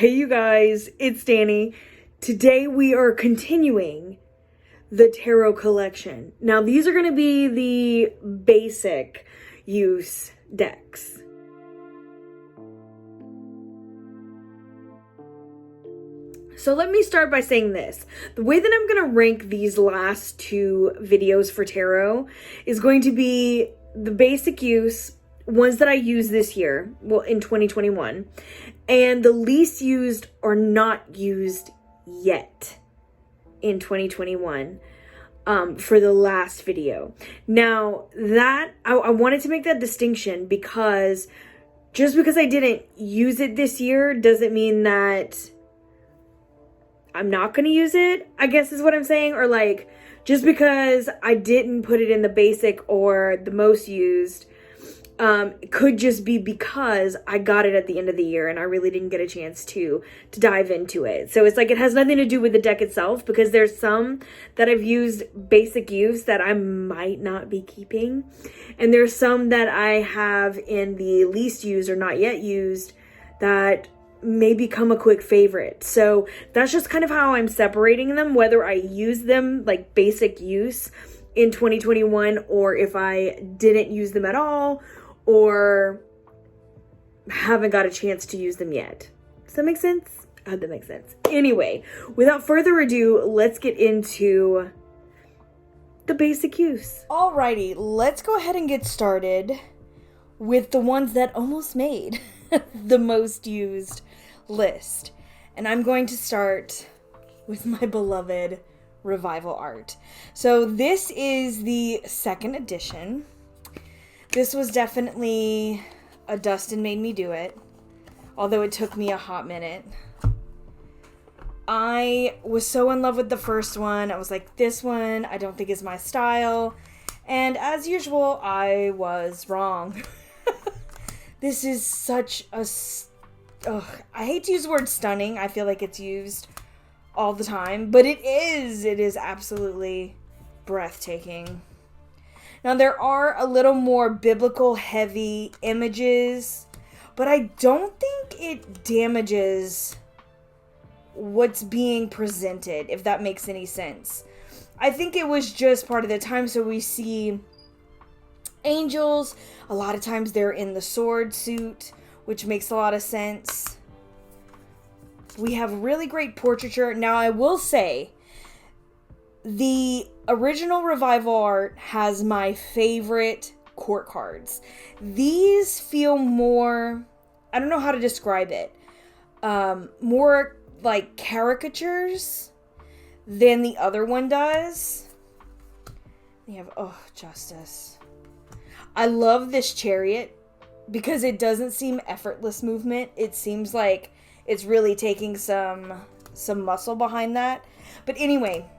Hey you guys, it's Dani. Today we are continuing the tarot collection. Now these are going to be the basic use decks. So let me start by saying this. The way that I'm going to rank these last two videos for tarot is going to be the basic use, ones that I used this year, well, in 2021, and the least used or not used yet in 2021 for the last video. Now that I wanted to make that distinction because just because I didn't use it this year doesn't mean that I'm not going to use it, I guess is what I'm saying. Or like, just because I didn't put it in the basic or the most used, it could just be because I got it at the end of the year and I really didn't get a chance to dive into it. So it's like, it has nothing to do with the deck itself, because there's some that I've used basic use that I might not be keeping. And there's some that I have in the least used or not yet used that may become a quick favorite. So that's just kind of how I'm separating them, whether I use them like basic use in 2021 or if I didn't use them at all or haven't got a chance to use them yet. Does that make sense? I hope that makes sense. Anyway, without further ado, let's get into the basic use. Alrighty, let's go ahead and get started with the ones that almost made the most used list. And I'm going to start with my beloved Revival Art. So this is the second edition. This was definitely a Dustin made me do it, although it took me a hot minute. I was so in love with the first one. I was like, this one I don't think is my style. And as usual, I was wrong. This is such a... I hate to use the word stunning. I feel like it's used all the time. But it is. It is absolutely breathtaking. Now, there are a little more biblical heavy images, but I don't think it damages what's being presented, if that makes any sense. I think it was just part of the time. So we see angels. A lot of times they're in the sword suit, which makes a lot of sense. We have really great portraiture. Now, I will say, the original Revival Art has my favorite court cards. These feel more, I don't know how to describe it, more like caricatures than the other one does. You have, Justice. I love this chariot because it doesn't seem effortless movement. It seems like it's really taking some muscle behind that. But anyway,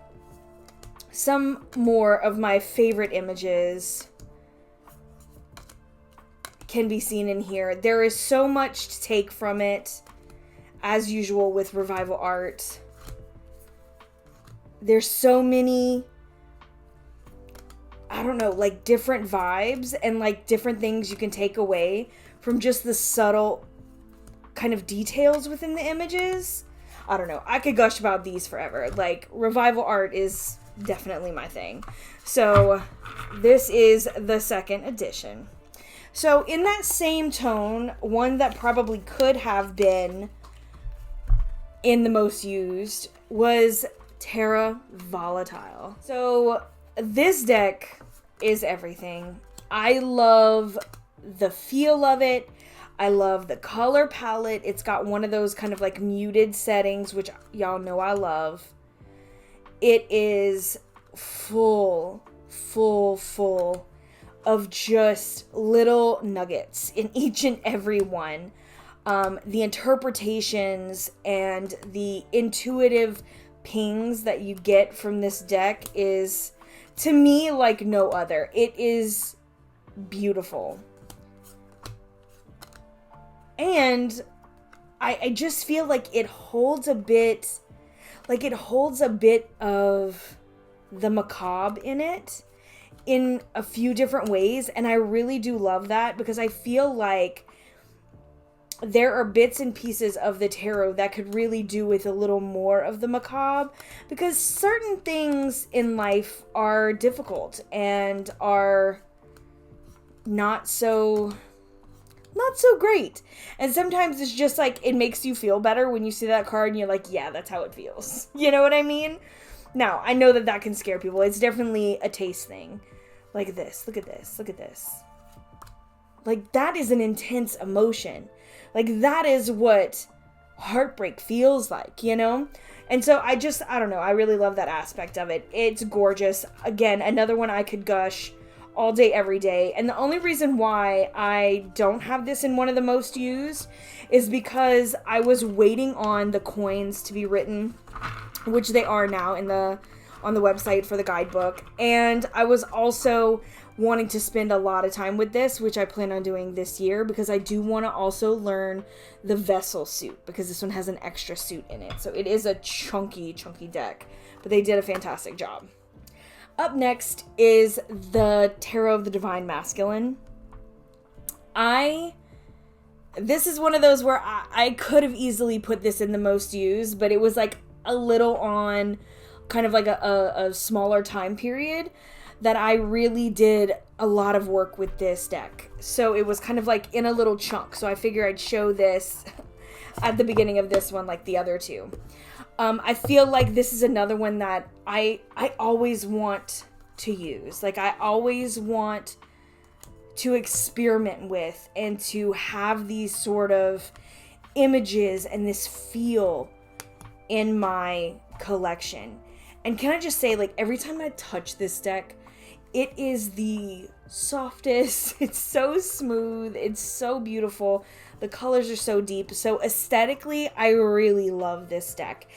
some more of my favorite images can be seen in here. There is so much to take from it, as usual with Revival Art. There's so many, I don't know, like different vibes and like different things you can take away from just the subtle kind of details within the images. I don't know. I could gush about these forever. Like, Revival Art is definitely my thing. So this is the second edition. So in that same tone, one that probably could have been in the most used was Terra Volatile. So this deck is everything. I love the feel of it. I love the color palette. It's got one of those kind of like muted settings, which y'all know I love. It is full of just little nuggets in each and every one. The interpretations and the intuitive pings that you get from this deck is, to me, like no other. It is beautiful. And I just feel like it holds a bit of the macabre in it in a few different ways. And I really do love that, because I feel like there are bits and pieces of the tarot that could really do with a little more of the macabre, because certain things in life are difficult and are not so great. And sometimes it's just like, it makes you feel better when you see that card and you're like, yeah, that's how it feels. You know what I mean? Now, I know that can scare people. It's definitely a taste thing. Like this. Look at this. Look at this. Like, that is an intense emotion. Like, that is what heartbreak feels like, you know? And so I don't know. I really love that aspect of it. It's gorgeous. Again, another one I could gush all day, every day. And the only reason why I don't have this in one of the most used is because I was waiting on the coins to be written, which they are now on the website for the guidebook. And I was also wanting to spend a lot of time with this, which I plan on doing this year, because I do want to also learn the vessel suit, because this one has an extra suit in it. So it is a chunky deck, but they did a fantastic job. Up next is the Tarot of the Divine Masculine. This is one of those where I could have easily put this in the most used, but it was like a little on kind of like a smaller time period that I really did a lot of work with this deck. So it was kind of like in a little chunk. So I figure I'd show this at the beginning of this one like the other two. I feel like this is another one that I always want to use. Like, I always want to experiment with and to have these sort of images and this feel in my collection. And can I just say, like, every time I touch this deck, it is the softest. It's so smooth. It's so beautiful. The colors are so deep. So aesthetically, I really love this deck.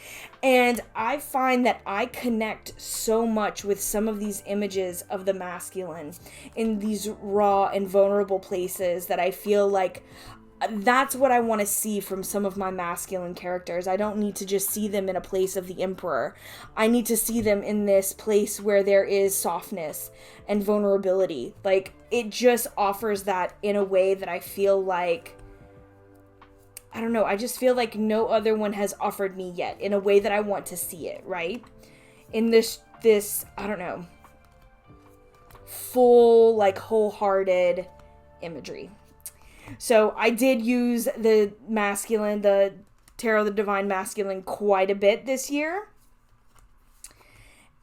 And I find that I connect so much with some of these images of the masculine in these raw and vulnerable places that I feel like that's what I want to see from some of my masculine characters. I don't need to just see them in a place of the emperor. I need to see them in this place where there is softness and vulnerability. Like, it just offers that in a way that I feel like, I don't know, I just feel like no other one has offered me yet in a way that I want to see it, right? In this, I don't know, full, like, wholehearted imagery. So I did use the Tarot of the Divine Masculine quite a bit this year.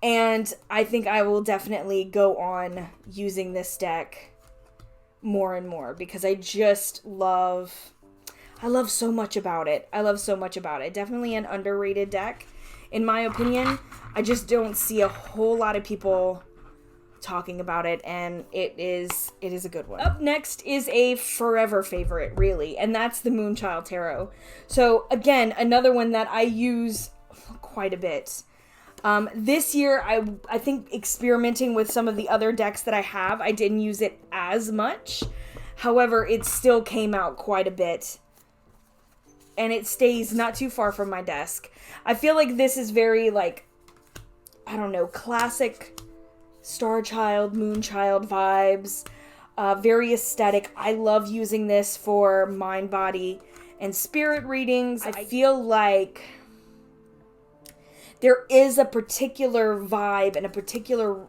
And I think I will definitely go on using this deck more and more, because I love so much about it. Definitely an underrated deck, in my opinion. I just don't see a whole lot of people talking about it, and it is a good one. Up next is a forever favorite, really, and that's the Moonchild Tarot. So again, another one that I use quite a bit. This year, I think experimenting with some of the other decks that I have, I didn't use it as much. However, it still came out quite a bit, and it stays not too far from my desk. I feel like this is very, like, I don't know, classic Star Child, Moonchild vibes, very aesthetic. I love using this for mind, body, and spirit readings. I feel like there is a particular vibe and a particular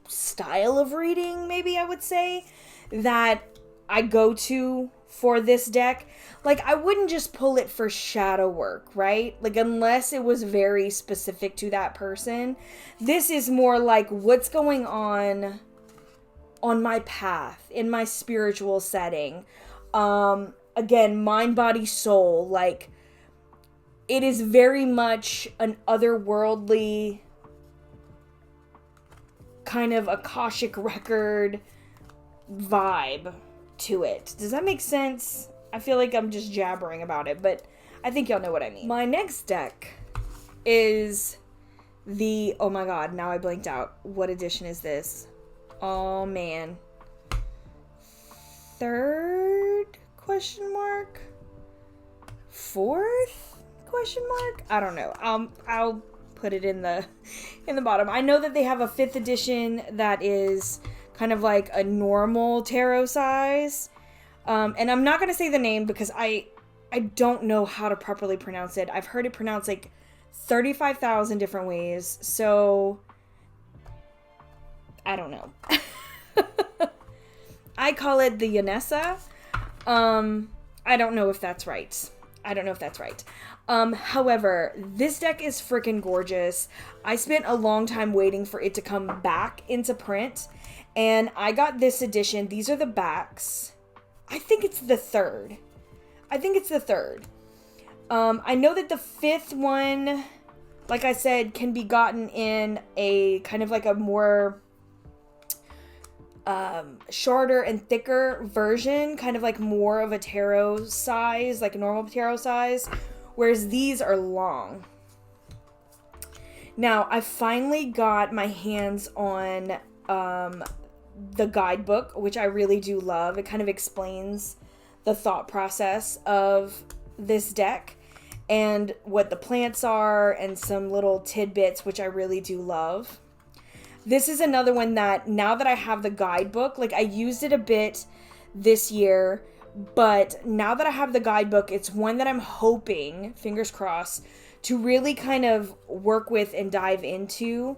style of reading, maybe I would say, that I go to for this deck. Like, I wouldn't just pull it for shadow work, right? Like, unless it was very specific to that person. This is more like what's going on my path, in my spiritual setting. Again, mind, body, soul. Like, it is very much an otherworldly kind of Akashic record vibe to it. Does that make sense? I feel like I'm just jabbering about it, but I think y'all know what I mean. My next deck is the, oh my god, now I blanked out. What edition is this? Oh man. Third? Question mark? Fourth? Question mark? I don't know. I'll put it in the bottom. I know that they have a 5th edition that is kind of like a normal tarot size. And I'm not going to say the name because I I don't know how to properly pronounce it. I've heard it pronounced like 35,000 different ways. So I don't know. I call it the Yanessa. I don't know if that's right. However, this deck is freaking gorgeous. I spent a long time waiting for it to come back into print, and I got this edition. These are the backs. I think it's the third. I know that the fifth one, like I said, can be gotten in a kind of like a more shorter and thicker version, kind of like more of a tarot size, like a normal tarot size, whereas these are long. Now, I finally got my hands on the guidebook, which I really do love. It kind of explains the thought process of this deck and what the plants are and some little tidbits, which I really do love. This is another one that, now that I have the guidebook, like I used it a bit this year, but now that I have the guidebook, it's one that I'm hoping, fingers crossed, to really kind of work with and dive into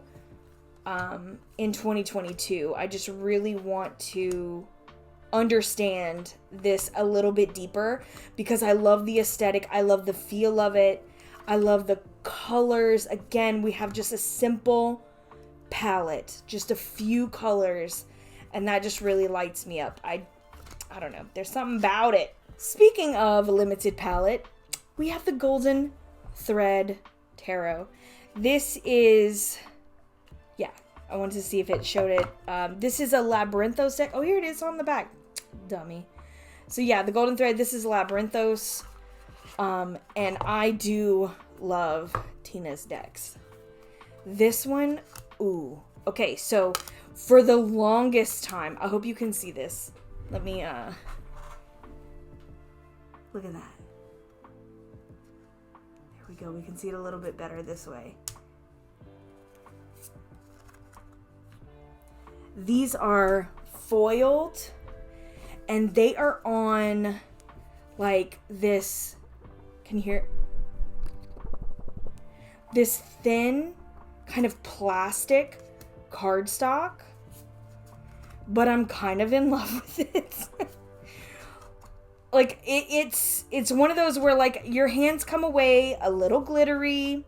in 2022. I just really want to understand this a little bit deeper because I love the aesthetic. I love the feel of it. I love the colors. Again, we have just a simple palette, just a few colors, and that just really lights me up. I don't know, there's something about it. Speaking of limited palette, we have the Golden Thread Tarot. This is, yeah, I wanted to see if it showed it. This is a Labyrinthos deck. Oh, here it is on the back. Dummy. So yeah, the Golden Thread, this is Labyrinthos. And I do love Tina's decks. This one, ooh. Okay, so for the longest time, I hope you can see this. Let me, look at that. There we go. We can see it a little bit better this way. These are foiled, and they are on, like, this, can you hear it? This thin kind of plastic cardstock, but I'm kind of in love with it. Like, it's one of those where, like, your hands come away a little glittery,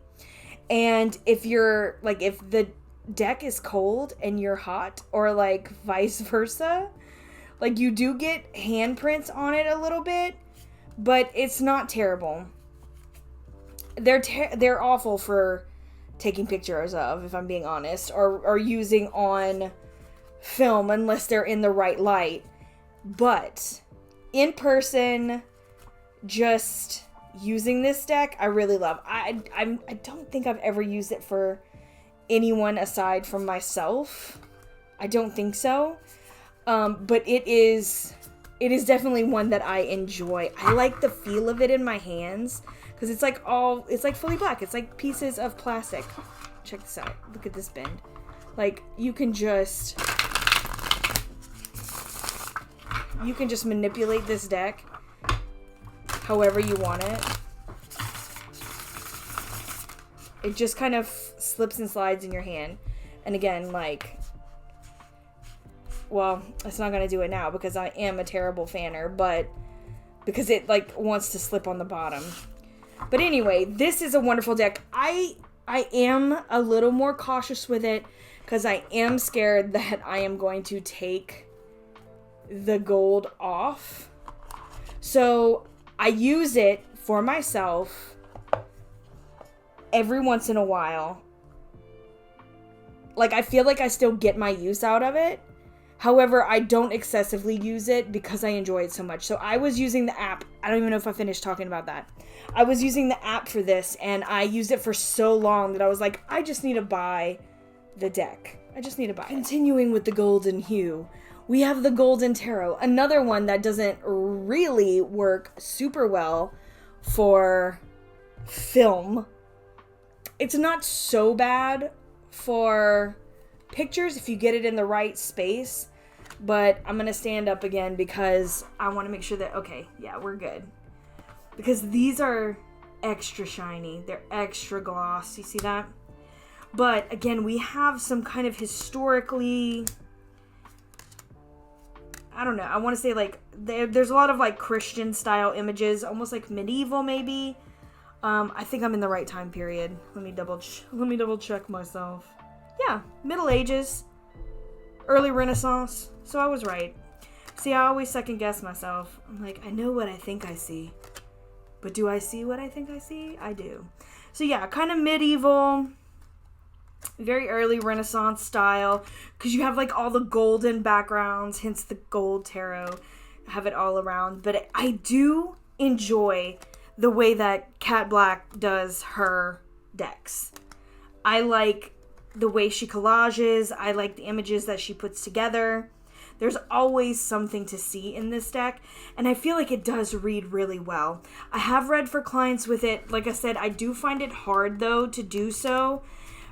and if you're, like, if the deck is cold and you're hot, or, like, vice versa, like, you do get handprints on it a little bit, but it's not terrible. They're awful for taking pictures of, if I'm being honest, or using on film unless they're in the right light. But in person, just using this deck, I really love. I don't think I've ever used it for anyone aside from myself. I don't think so. But it is definitely one that I enjoy. I like the feel of it in my hands because it's like fully black. It's like pieces of plastic. Check this out. Look at this bend. Like, you can just manipulate this deck however you want it. It just kind of slips and slides in your hand. And again, like, well, it's not going to do it now because I am a terrible fanner, but because it, like, wants to slip on the bottom. But anyway, this is a wonderful deck. I am a little more cautious with it because I am scared that I am going to take the gold off. So I use it for myself every once in a while. Like, I feel like I still get my use out of it. However, I don't excessively use it because I enjoy it so much. So I was using the app. I don't even know if I finished talking about that. I was using the app for this, and I used it for so long that I was like, I just need to buy the deck. I just need to buy it. Continuing with the golden hue, we have the Golden Tarot. Another one that doesn't really work super well for film. It's not so bad for pictures if you get it in the right space, but I'm gonna stand up again because I want to make sure that, okay, yeah, we're good. because these are extra shiny. They're extra gloss. You see that? But again, we have some kind of historically, I don't know, I want to say like there's a lot of like Christian style images, almost like medieval maybe. I think I'm in the right time period. Let me double check myself. Yeah, Middle Ages, early Renaissance. So I was right. See, I always second guess myself. I'm like, I know what I think I see, but do I see what I think I see? I do. So yeah, kind of medieval, very early Renaissance style, because you have like all the golden backgrounds, hence the gold tarot, have it all around. But I do enjoy the way that Cat Black does her decks. I like the way she collages. I like the images that she puts together. There's always something to see in this deck, and I feel like it does read really well. I have read for clients with it. Like I said, I do find it hard, though, to do so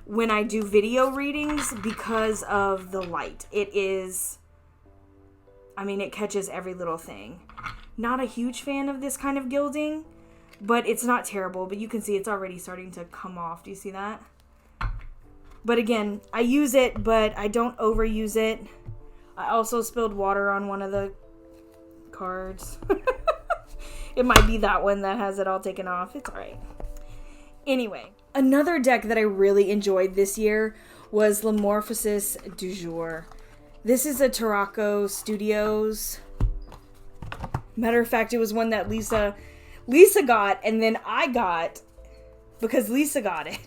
when I do video readings because of the light. It is, I mean, it catches every little thing. Not a huge fan of this kind of gilding, but it's not terrible. But you can see it's already starting to come off. Do you see that? But again, I use it, but I don't overuse it. I also spilled water on one of the cards. It might be that one that has it all taken off. It's alright. Anyway, another deck that I really enjoyed this year was Lamorphosis du jour. This is a Tarako Studios. Matter of fact, it was one that Lisa got, and then I got because Lisa got it.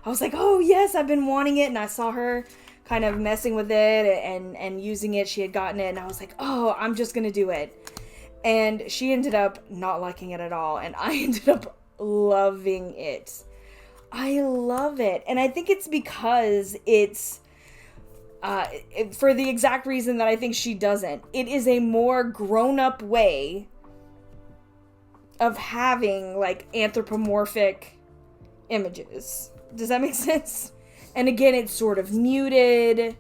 I was like, oh yes, I've been wanting it, and I saw her kind of messing with it and using it. She had gotten it, and I was like, oh, I'm just gonna do it. And she ended up not liking it at all, and I ended up loving it. I love it, and I think it's because it's for the exact reason that I think she doesn't. It is a more grown-up way of having like anthropomorphic images. Does that make sense? And again, it's sort of muted.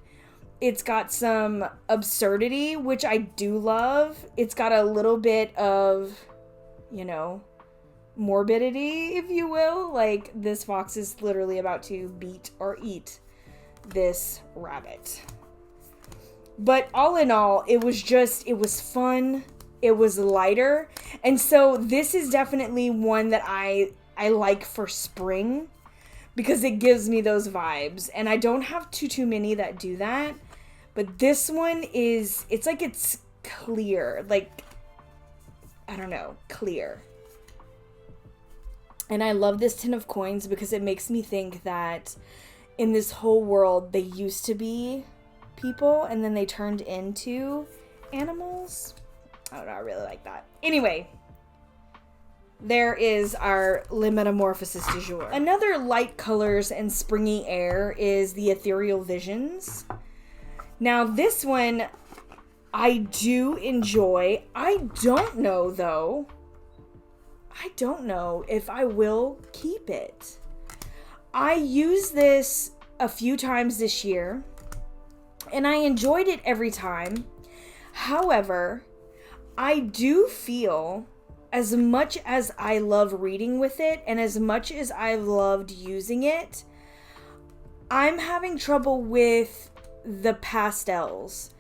It's got some absurdity, which I do love. It's got a little bit of, you know, morbidity, if you will. Like, this fox is literally about to beat or eat this rabbit. But all in all, it was fun. It was lighter. And so this is definitely one that I like for spring, because it gives me those vibes. And I don't have too many that do that. But this one is, it's like it's clear. Like, I don't know, clear. And I love this Ten of Coins because it makes me think that in this whole world, they used to be people and then they turned into animals. I don't know, I really like that. Anyway, there is our Metamorphosis du jour. Another light colors and springy air is the Ethereal Visions. Now this one I do enjoy. I don't know though. I don't know if I will keep it. I used this a few times this year and I enjoyed it every time. However, I do feel, as much as I love reading with it and as much as I've loved using it, I'm having trouble with the pastels.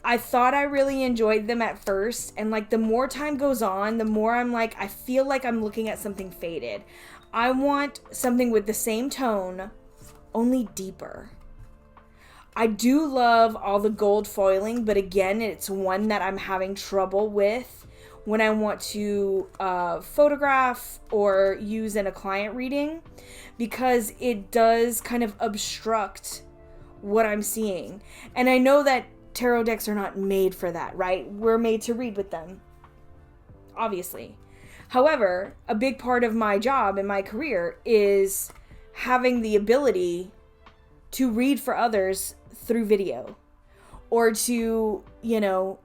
I thought I really enjoyed them at first, and like the more time goes on, the more I'm like, I feel like I'm looking at something faded. I want something with the same tone, only deeper. I do love all the gold foiling, but again, it's one that I'm having trouble with when I want to photograph or use in a client reading, because it does kind of obstruct what I'm seeing. And I know that tarot decks are not made for that, right? We're made to read with them, obviously. However, a big part of my job and my career is having the ability to read for others through video, or to, you know,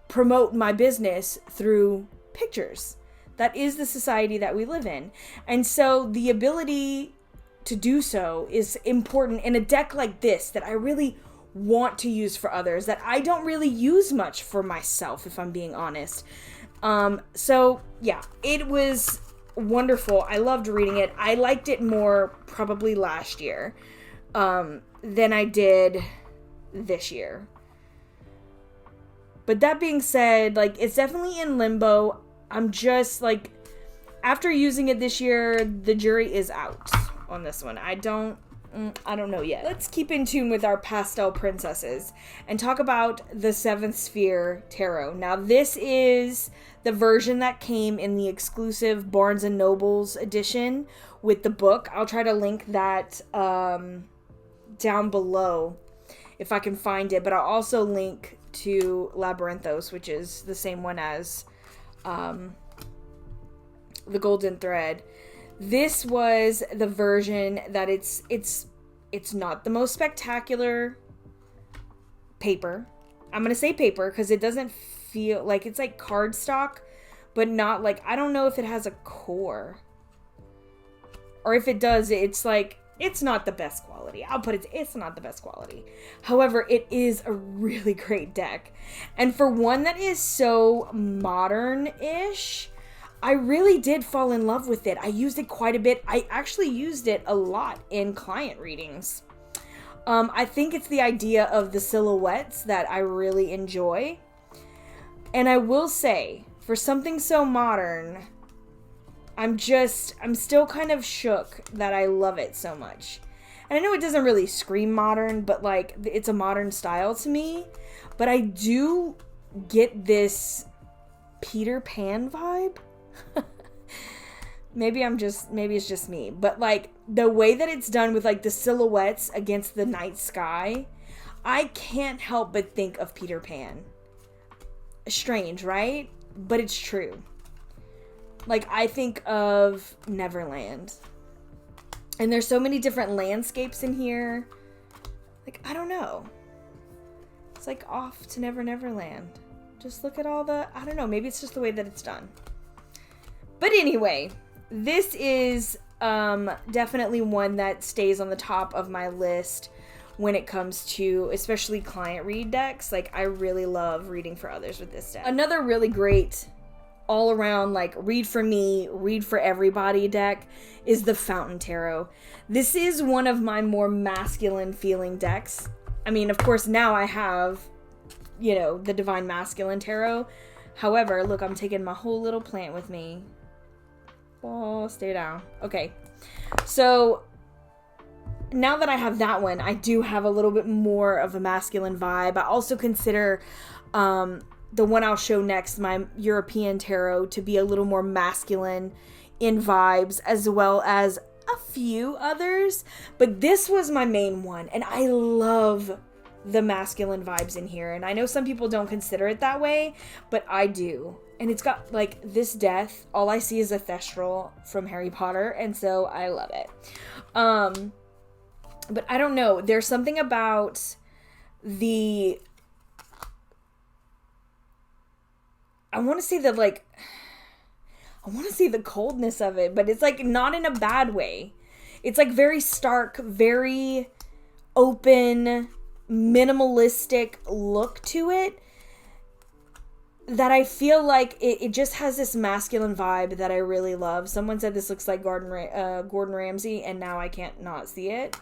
promote my business through pictures. That is the society that we live in. And so the ability to do so is important in a deck like this that I really want to use for others, that I don't really use much for myself, if I'm being honest. So yeah, it was wonderful. I loved reading it. I liked it more probably last year than I did this year. But that being said, like, it's definitely in limbo. I'm just, like, after using it this year, the jury is out on this one. I don't know yet. Let's keep in tune with our pastel princesses and talk about the Seventh Sphere Tarot. Now, this is the version that came in the exclusive Barnes & Noble's edition with the book. I'll try to link that down below if I can find it, but I'll also link to Lamorphosis, which is the same one as the Golden Thread. This was the version that it's not the most spectacular paper. I'm gonna say paper because it doesn't feel like it's like cardstock, but not like, I don't know if it has a core, or if it does, it's like, it's not the best quality. I'll put it, it's not the best quality. However, it is a really great deck. And for one that is so modern-ish, I really did fall in love with it. I used it quite a bit. I actually used it a lot in client readings. I think it's the idea of the silhouettes that I really enjoy. And I will say, for something so modern, I'm still kind of shook that I love it so much. And I know it doesn't really scream modern, but like, it's a modern style to me. But I do get this Peter Pan vibe. Maybe it's just me. But like, the way that it's done with like the silhouettes against the night sky, I can't help but think of Peter Pan. Strange, right? But it's true. Like, I think of Neverland. And there's so many different landscapes in here. Like, I don't know. It's like off to Neverland. Just look at all the, I don't know, maybe it's just the way that it's done. But anyway, this is definitely one that stays on the top of my list when it comes to especially client read decks. Like, I really love reading for others with this deck. Another really great all around, like, read for me, read for everybody deck is the Fountain Tarot. This is one of my more masculine feeling decks. I mean, of course, now I have, you know, the Divine Masculine Tarot. However, look, I'm taking my whole little plant with me. Oh, stay down. Okay. So now that I have that one, I do have a little bit more of a masculine vibe. I also consider the one I'll show next, my European Tarot, to be a little more masculine in vibes, as well as a few others. But this was my main one, and I love the masculine vibes in here. And I know some people don't consider it that way, but I do. And it's got, like, this death. All I see is a Thestral from Harry Potter, and so I love it. But I don't know. There's something about the... I want to say that, like... I want to say the coldness of it, but it's, like, not in a bad way. It's, like, very stark, very open, minimalistic look to it, that I feel like it just has this masculine vibe that I really love. Someone said this looks like Gordon Ramsay, and now I can't not see it.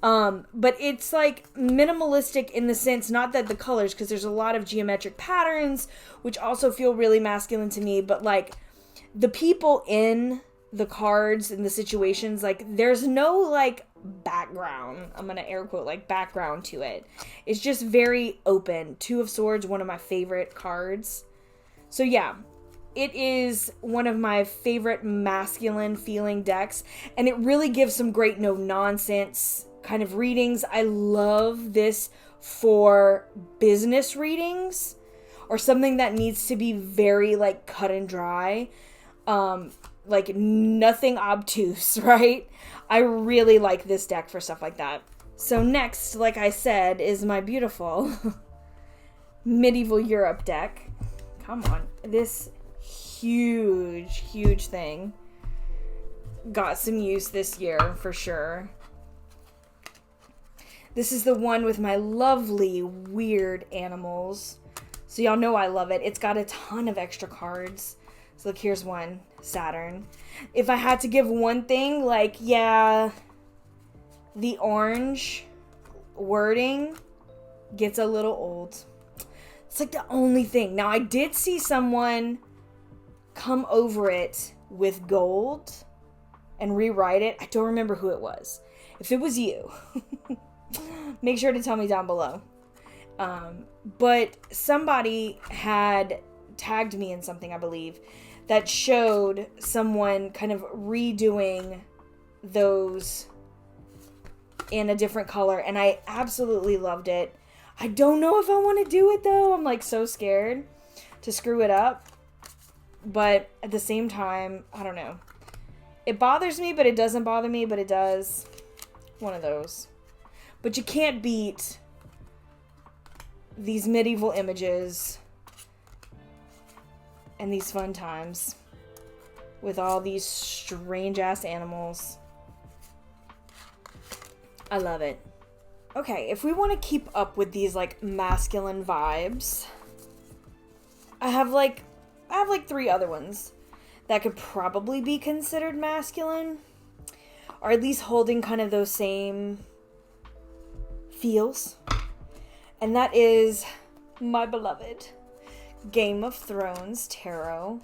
But it's like minimalistic in the sense, not that the colors, because there's a lot of geometric patterns, which also feel really masculine to me, but like the people in the cards and the situations, like there's no like background, I'm gonna air quote, like background to it. It's just very open. Two of Swords, one of my favorite cards. So yeah, it is one of my favorite masculine feeling decks, and it really gives some great no nonsense kind of readings. I love this for business readings or something that needs to be very like cut and dry, like nothing obtuse, right? I really like this deck for stuff like that. So next, like I said, is my beautiful Medieval Europe deck. Come on. This huge thing got some use this year for sure. This is the one with my lovely weird animals. So y'all know I love it. It's got a ton of extra cards. So look, here's one, Saturn. If I had to give one thing, like, yeah, the orange wording gets a little old. It's like the only thing. Now, I did see someone come over it with gold and rewrite it. I don't remember who it was. If it was you, make sure to tell me down below. But somebody had tagged me in something, I believe, that showed someone kind of redoing those in a different color, and I absolutely loved it. I don't know if I want to do it, though. I'm, like, so scared to screw it up. But at the same time, I don't know. It bothers me, but it doesn't bother me, but it does. One of those. But you can't beat these medieval images and these fun times with all these strange-ass animals. I love it. Okay, if we want to keep up with these, like, masculine vibes, I have like 3 other ones that could probably be considered masculine, or at least holding kind of those same feels. And that is my beloved Game of Thrones Tarot.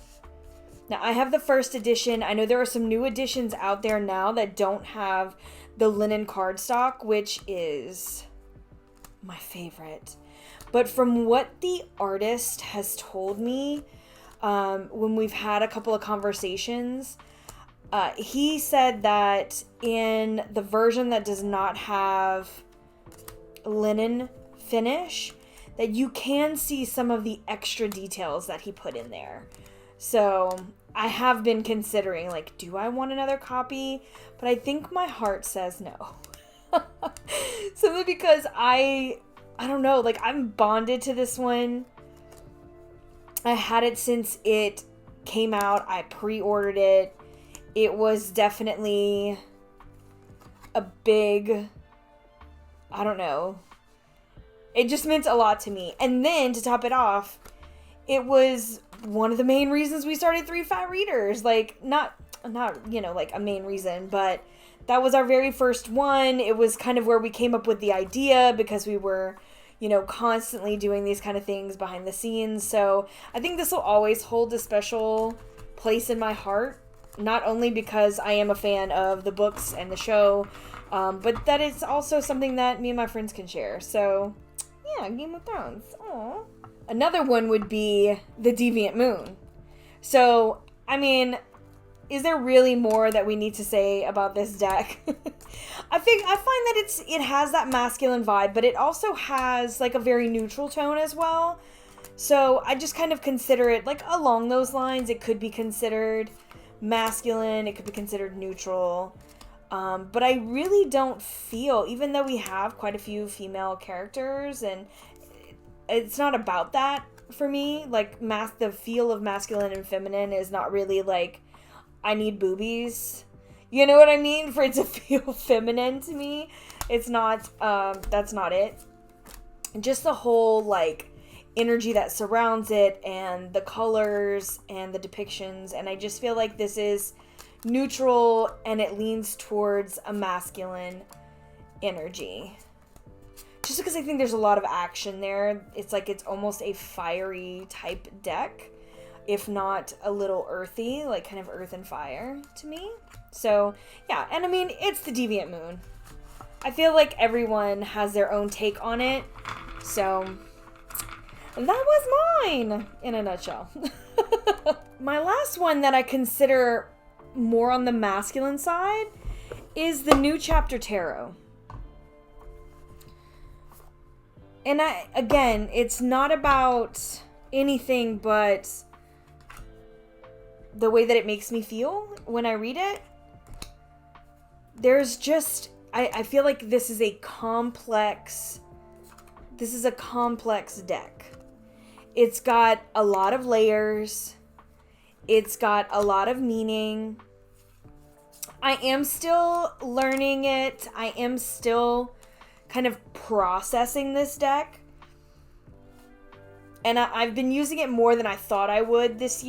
Now, I have the first edition. I know there are some new editions out there now that don't have the linen cardstock, which is my favorite. But from what the artist has told me, when we've had a couple of conversations, he said that in the version that does not have linen finish, that you can see some of the extra details that he put in there. So I have been considering, like, do I want another copy? But I think my heart says no. Simply because I don't know, like, I'm bonded to this one. I had it since it came out. I pre-ordered it. It was definitely a big, I don't know. It just meant a lot to me. And then, to top it off, it was one of the main reasons we started 3-5 Readers. Like, not, you know, like a main reason, but that was our very first one. It was kind of where we came up with the idea because we were, you know, constantly doing these kind of things behind the scenes. So I think this will always hold a special place in my heart, not only because I am a fan of the books and the show, but that it's also something that me and my friends can share. So yeah, Game of Thrones. Aww. Another one would be the Deviant Moon. So, I mean, is there really more that we need to say about this deck? I find that it has that masculine vibe, but it also has like a very neutral tone as well. So I just kind of consider it like along those lines. It could be considered masculine, it could be considered neutral. But I really don't feel, even though we have quite a few female characters, and it's not about that for me. Like, the feel of masculine and feminine is not really like, I need boobies. You know what I mean? For it to feel feminine to me. It's not, that's not it. Just the whole, like, energy that surrounds it, and the colors, and the depictions, and I just feel like this is neutral, and it leans towards a masculine energy. Just because I think there's a lot of action there. It's like it's almost a fiery type deck, if not a little earthy, like kind of earth and fire to me. So yeah, and I mean, it's the Deviant Moon. I feel like everyone has their own take on it. So that was mine in a nutshell. My last one that I consider more on the masculine side is the New Chapter Tarot. And again, it's not about anything but the way that it makes me feel when I read it. There's just, I feel like this is a complex deck. It's got a lot of layers. It's got a lot of meaning. I am still learning it. I am still kind of processing this deck. And I've been using it more than I thought I would this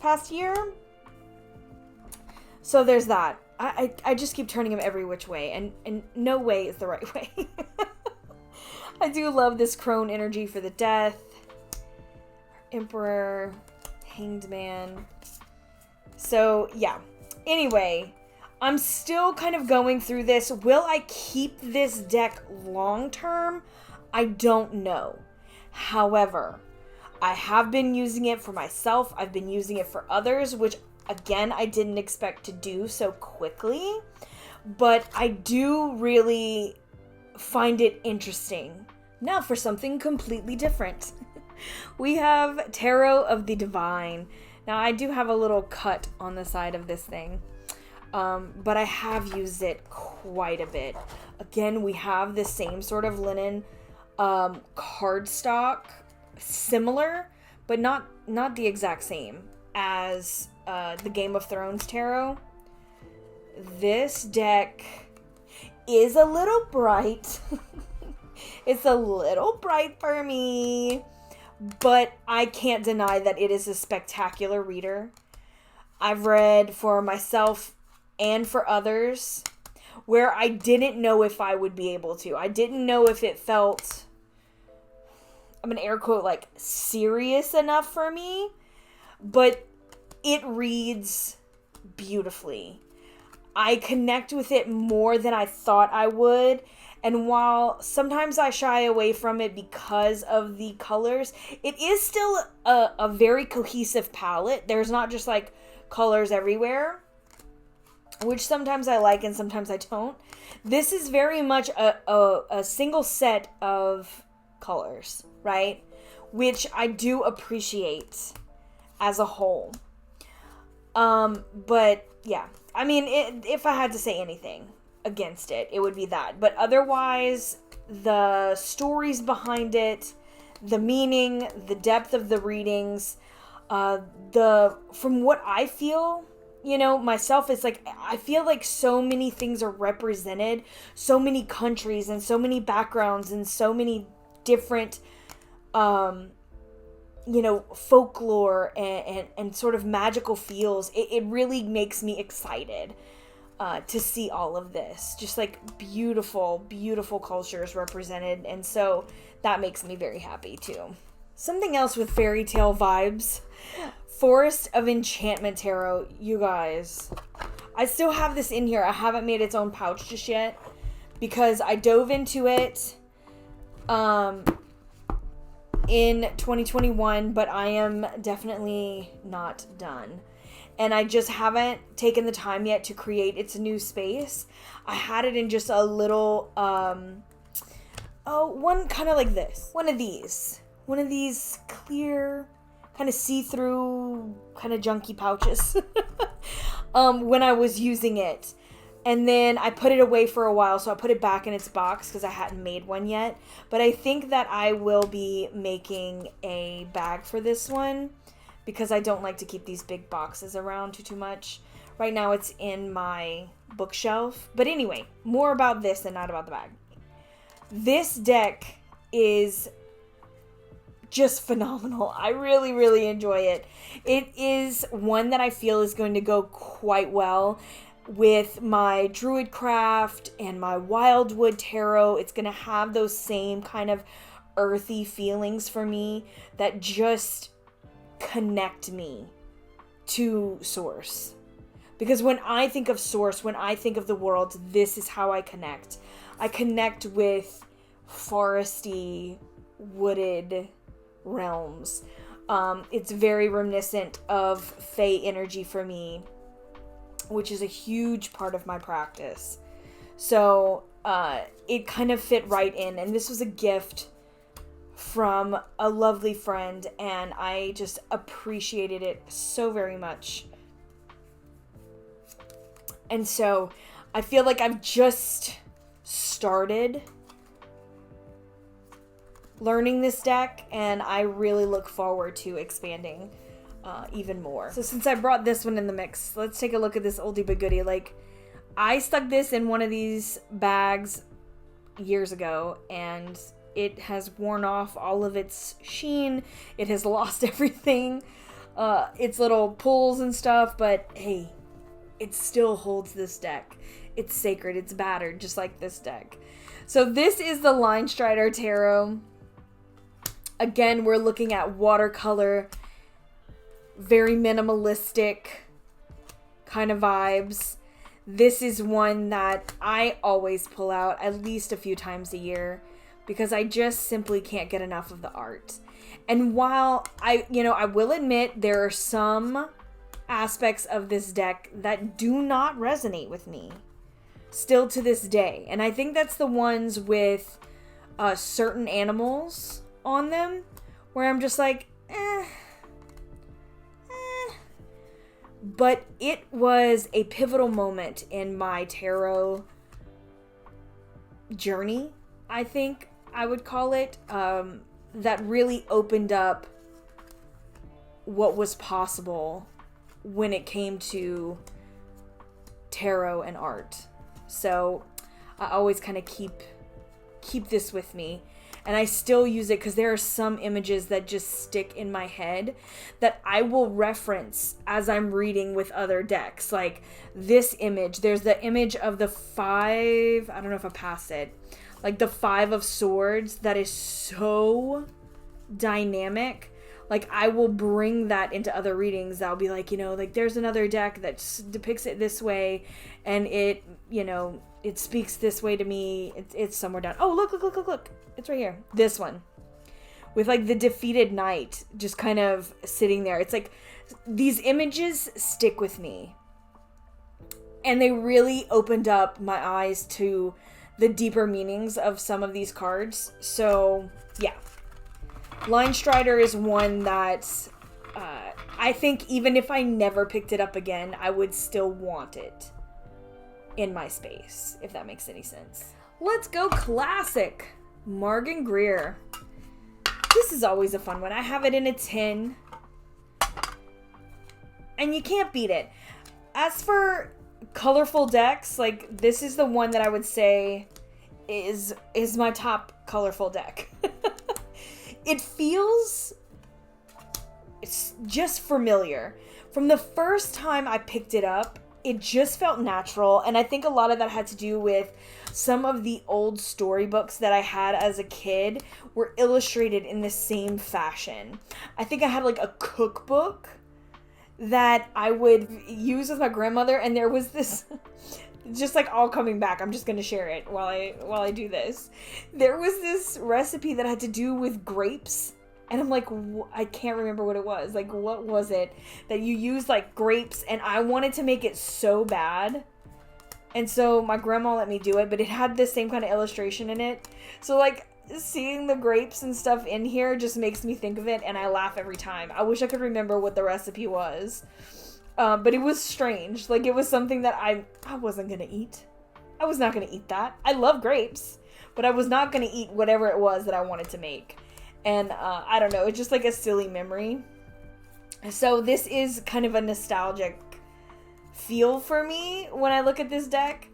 past year. So there's that. I just keep turning them every which way, and no way is the right way. I do love this crone energy for the death. Emperor, Hanged Man. So, yeah. Anyway, I'm still kind of going through this. Will I keep this deck long term? I don't know. However, I have been using it for myself. I've been using it for others, which, again, I didn't expect to do so quickly. But I do really find it interesting. Now for something completely different. We have Tarot of the Divine. Now, I do have a little cut on the side of this thing. But I have used it quite a bit. Again, we have the same sort of linen cardstock, similar, but not the exact same as the Game of Thrones tarot. This deck is a little bright. It's a little bright for me, but I can't deny that it is a spectacular reader. I've read for myself and for others where I didn't know if I would be able to. I didn't know if it felt, I'm gonna air quote, like, serious enough for me, but it reads beautifully. I connect with it more than I thought I would, and while sometimes I shy away from it because of the colors, it is still a very cohesive palette. There's not just, like, colors everywhere, which sometimes I like and sometimes I don't. This is very much a single set of colors, right? Which I do appreciate as a whole. But yeah, I mean, if I had to say anything against it, it would be that. But otherwise, the stories behind it, the meaning, the depth of the readings, from what I feel, you know, myself, it's like, I feel like so many things are represented, so many countries and so many backgrounds and so many different, you know, folklore and sort of magical feels. It really makes me excited to see all of this. Just like beautiful, beautiful cultures represented. And so that makes me very happy too. Something else with fairy tale vibes. Forest of Enchantment Tarot, you guys. I still have this in here. I haven't made its own pouch just yet because I dove into it in 2021, but I am definitely not done. And I just haven't taken the time yet to create its new space. I had it in just a little, one kind of like this. One of these clear, kind of see-through, kind of junky pouches when I was using it. And then I put it away for a while, so I put it back in its box because I hadn't made one yet. But I think that I will be making a bag for this one because I don't like to keep these big boxes around too much. Right now it's in my bookshelf. But anyway, more about this and not about the bag. This deck is just phenomenal. I really, really enjoy it. It is one that I feel is going to go quite well with my Druidcraft and my Wildwood Tarot. It's going to have those same kind of earthy feelings for me that just connect me to Source. Because when I think of Source, when I think of the world, this is how I connect. I connect with foresty, wooded realms. It's very reminiscent of Fae energy for me, which is a huge part of my practice. So it kind of fit right in, and this was a gift from a lovely friend, and I just appreciated it so very much. And so I feel like I've just started learning this deck, and I really look forward to expanding even more. So since I brought this one in the mix, let's take a look at this oldie but goodie. Like, I stuck this in one of these bags years ago, and it has worn off all of its sheen. It has lost everything, its little pulls and stuff, but hey, it still holds this deck. It's sacred, it's battered, just like this deck. So this is the Line Strider Tarot. Again, we're looking at watercolor, very minimalistic kind of vibes. This is one that I always pull out at least a few times a year because I just simply can't get enough of the art. And while I will admit there are some aspects of this deck that do not resonate with me still to this day. And I think that's the ones with certain animals on them where I'm just like, But it was a pivotal moment in my tarot journey, I think I would call it, that really opened up what was possible when it came to tarot and art. So I always kind of keep this with me. And I still use it because there are some images that just stick in my head that I will reference as I'm reading with other decks. Like this image, there's the image of the 5, I don't know if I passed it, like the 5 of Swords that is so dynamic. Like I will bring that into other readings. I'll be like, like there's another deck that depicts it this way and it, it speaks this way to me. It's somewhere down. Oh, look. It's right here. This one. With like the defeated knight just kind of sitting there. It's like these images stick with me. And they really opened up my eyes to the deeper meanings of some of these cards. So, yeah. Line Strider is one that I think even if I never picked it up again, I would still want it in my space, if that makes any sense. Let's go classic. Greer. This is always a fun one. I have it in a tin. And you can't beat it. As for colorful decks, like this is the one that I would say is my top colorful deck. It's just familiar. From the first time I picked it up, it just felt natural, and I think a lot of that had to do with some of the old storybooks that I had as a kid were illustrated in the same fashion. I think I had like a cookbook that I would use with my grandmother, and there was this just like all coming back. I'm just gonna share it while I do this. There was this recipe that had to do with grapes. And I'm like, I can't remember what it was. Like, what was it that you used like grapes? And I wanted to make it so bad. And so my grandma let me do it, but it had this same kind of illustration in it. So like seeing the grapes and stuff in here just makes me think of it. And I laugh every time. I wish I could remember what the recipe was. But it was strange. Like it was something that I wasn't going to eat. I was not going to eat that. I love grapes, but I was not going to eat whatever it was that I wanted to make. And I don't know, it's just like a silly memory. So this is kind of a nostalgic feel for me when I look at this deck.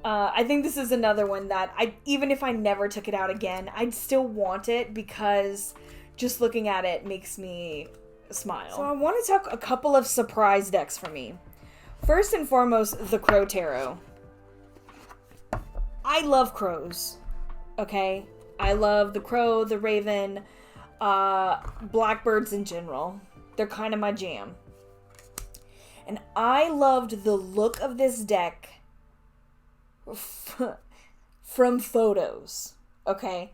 I think this is another one that even if I never took it out again, I'd still want it because just looking at it makes me smile. So I want to talk a couple of surprise decks for me. First and foremost, the Crow Tarot. I love crows, okay? I love the crow, the raven, blackbirds in general. They're kind of my jam. And I loved the look of this deck from photos, okay?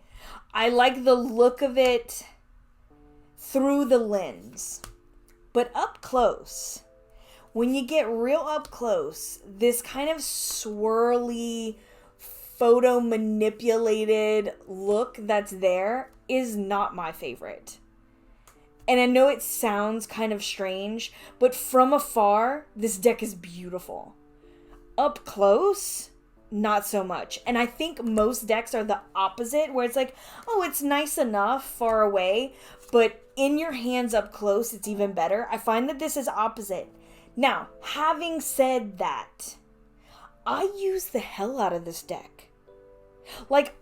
I like the look of it through the lens. But up close, when you get real up close, this kind of swirly, photo manipulated look that's there is not my favorite. And I know it sounds kind of strange, but from afar, this deck is beautiful. Up close, not so much. And I think most decks are the opposite, where it's like, oh, it's nice enough far away, but in your hands up close, it's even better. I find that this is opposite. Now, having said that, I use the hell out of this deck. Like,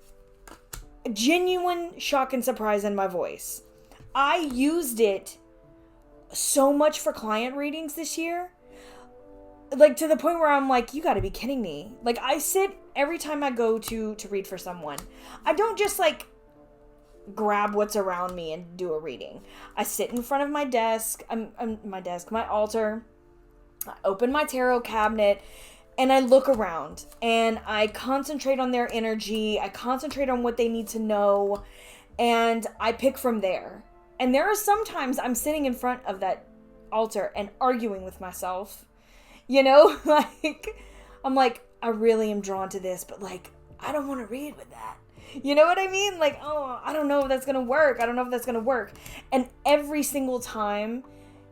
genuine shock and surprise in my voice. I used it so much for client readings this year. Like, to the point where I'm like, you gotta be kidding me. Like, I sit every time I go to read for someone. I don't just, like, grab what's around me and do a reading. I sit in front of my desk, my altar. I open my tarot cabinet, and I look around, and I concentrate on their energy. I concentrate on what they need to know, and I pick from there. And there are sometimes I'm sitting in front of that altar and arguing with myself. You know, like, I'm like, I really am drawn to this, but, like, I don't want to read with that. You know what I mean? Like, oh, I don't know if that's going to work. I don't know if that's going to work. And every single time,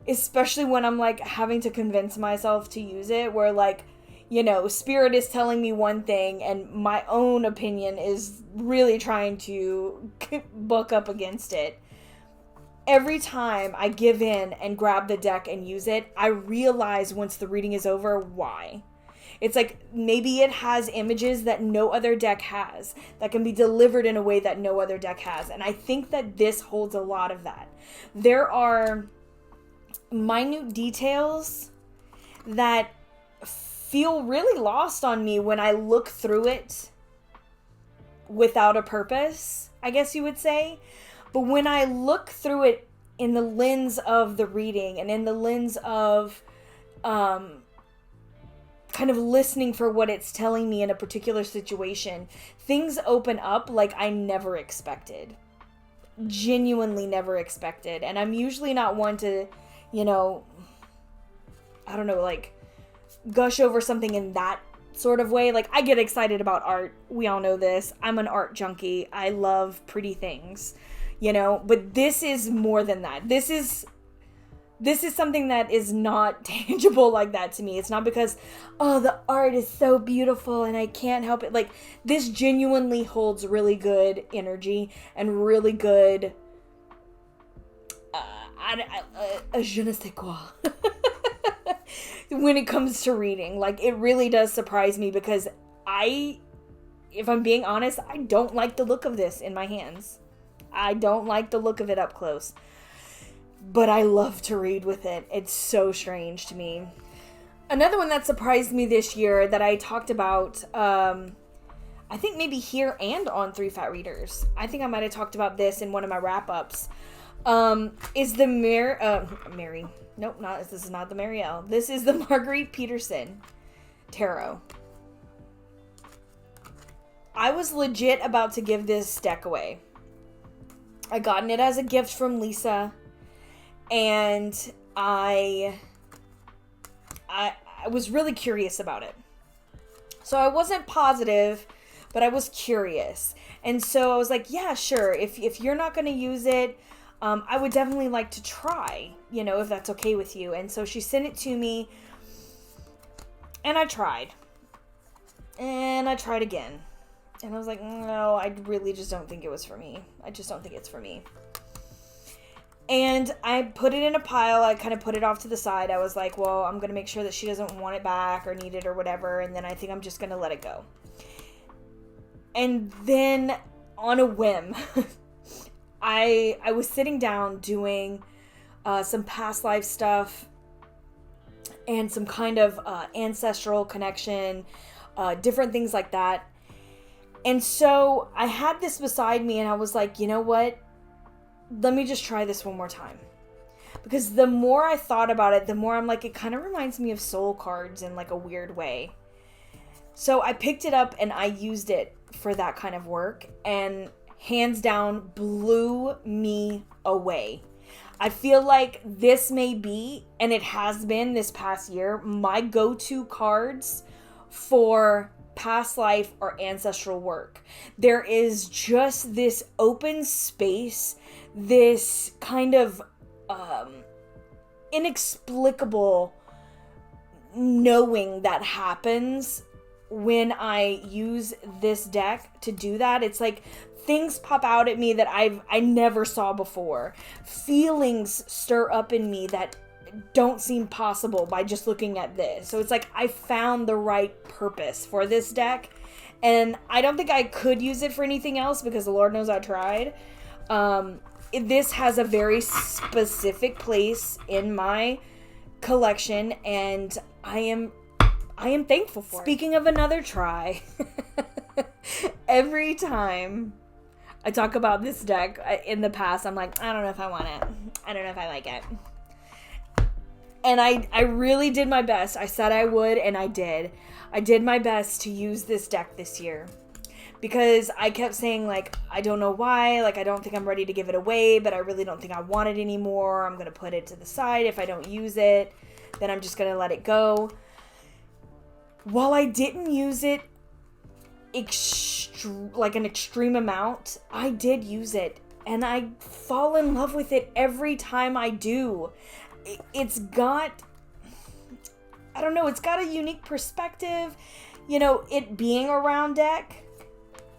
especially when I'm, like, having to convince myself to use it, where, like, you know, spirit is telling me one thing and my own opinion is really trying to buck up against it. Every time I give in and grab the deck and use it, I realize once the reading is over why. It's like maybe it has images that no other deck has, that can be delivered in a way that no other deck has. And I think that this holds a lot of that. There are minute details that feel really lost on me when I look through it without a purpose, I guess you would say. But when I look through it in the lens of the reading and in the lens of kind of listening for what it's telling me in a particular situation, things open up like I never expected. Genuinely never expected. And I'm usually not one to, you know, I don't know, like, gush over something in that sort of way. Like, I get excited about art. We all know this. I'm an art junkie. I love pretty things. You know, but this is more than that. This is something that is not tangible like that to me. It's not because, oh, the art is so beautiful and I can't help it. Like, this genuinely holds really good energy and really good, je ne sais quoi. When it comes to reading. Like, it really does surprise me because if I'm being honest, I don't like the look of this in my hands. I don't like the look of it up close. But I love to read with it. It's so strange to me. Another one that surprised me this year that I talked about, I think maybe here and on Three Fat Readers. I think I might have talked about this in one of my wrap-ups. Is the Mary. Nope, this is not the Marielle. This is the Marguerite Peterson Tarot. I was legit about to give this deck away. I gotten it as a gift from Lisa, and I was really curious about it. So I wasn't positive, but I was curious. And so I was like, yeah, sure. If you're not going to use it, I would definitely like to try, you know, if that's okay with you. And so she sent it to me, and I tried. And I tried again. And I was like, no, I really just don't think it was for me. I just don't think it's for me. And I put it in a pile. I kind of put it off to the side. I was like, well, I'm going to make sure that she doesn't want it back or need it or whatever. And then I think I'm just going to let it go. And then on a whim, I was sitting down doing some past life stuff and some kind of ancestral connection, different things like that. And so I had this beside me and I was like, you know what? Let me just try this one more time. Because the more I thought about it, the more I'm like, it kind of reminds me of soul cards in like a weird way. So I picked it up and I used it for that kind of work. And hands down, blew me away. I feel like this may be, and it has been this past year, my go-to cards for past life or ancestral work. There is just this open space, this kind of inexplicable knowing that happens when I use this deck to do that. It's like things pop out at me that I never saw before. Feelings stir up in me that don't seem possible by just looking at this. So it's like I found the right purpose for this deck, And I don't think I could use it for anything else because the Lord knows I tried. This has a very specific place in my collection, and I am thankful for it. Speaking of another try, every time I talk about this deck in the past, I'm like, I don't know if I want it. I don't know if I like it. And I really did my best. I said I would, and I did. I did my best to use this deck this year. Because I kept saying, like, I don't know why. Like, I don't think I'm ready to give it away, but I really don't think I want it anymore. I'm going to put it to the side. If I don't use it, then I'm just going to let it go. While I didn't use it like an extreme amount, I did use it. And I fall in love with it every time I do. It's got, I don't know, it's got a unique perspective. You know, it being a round deck,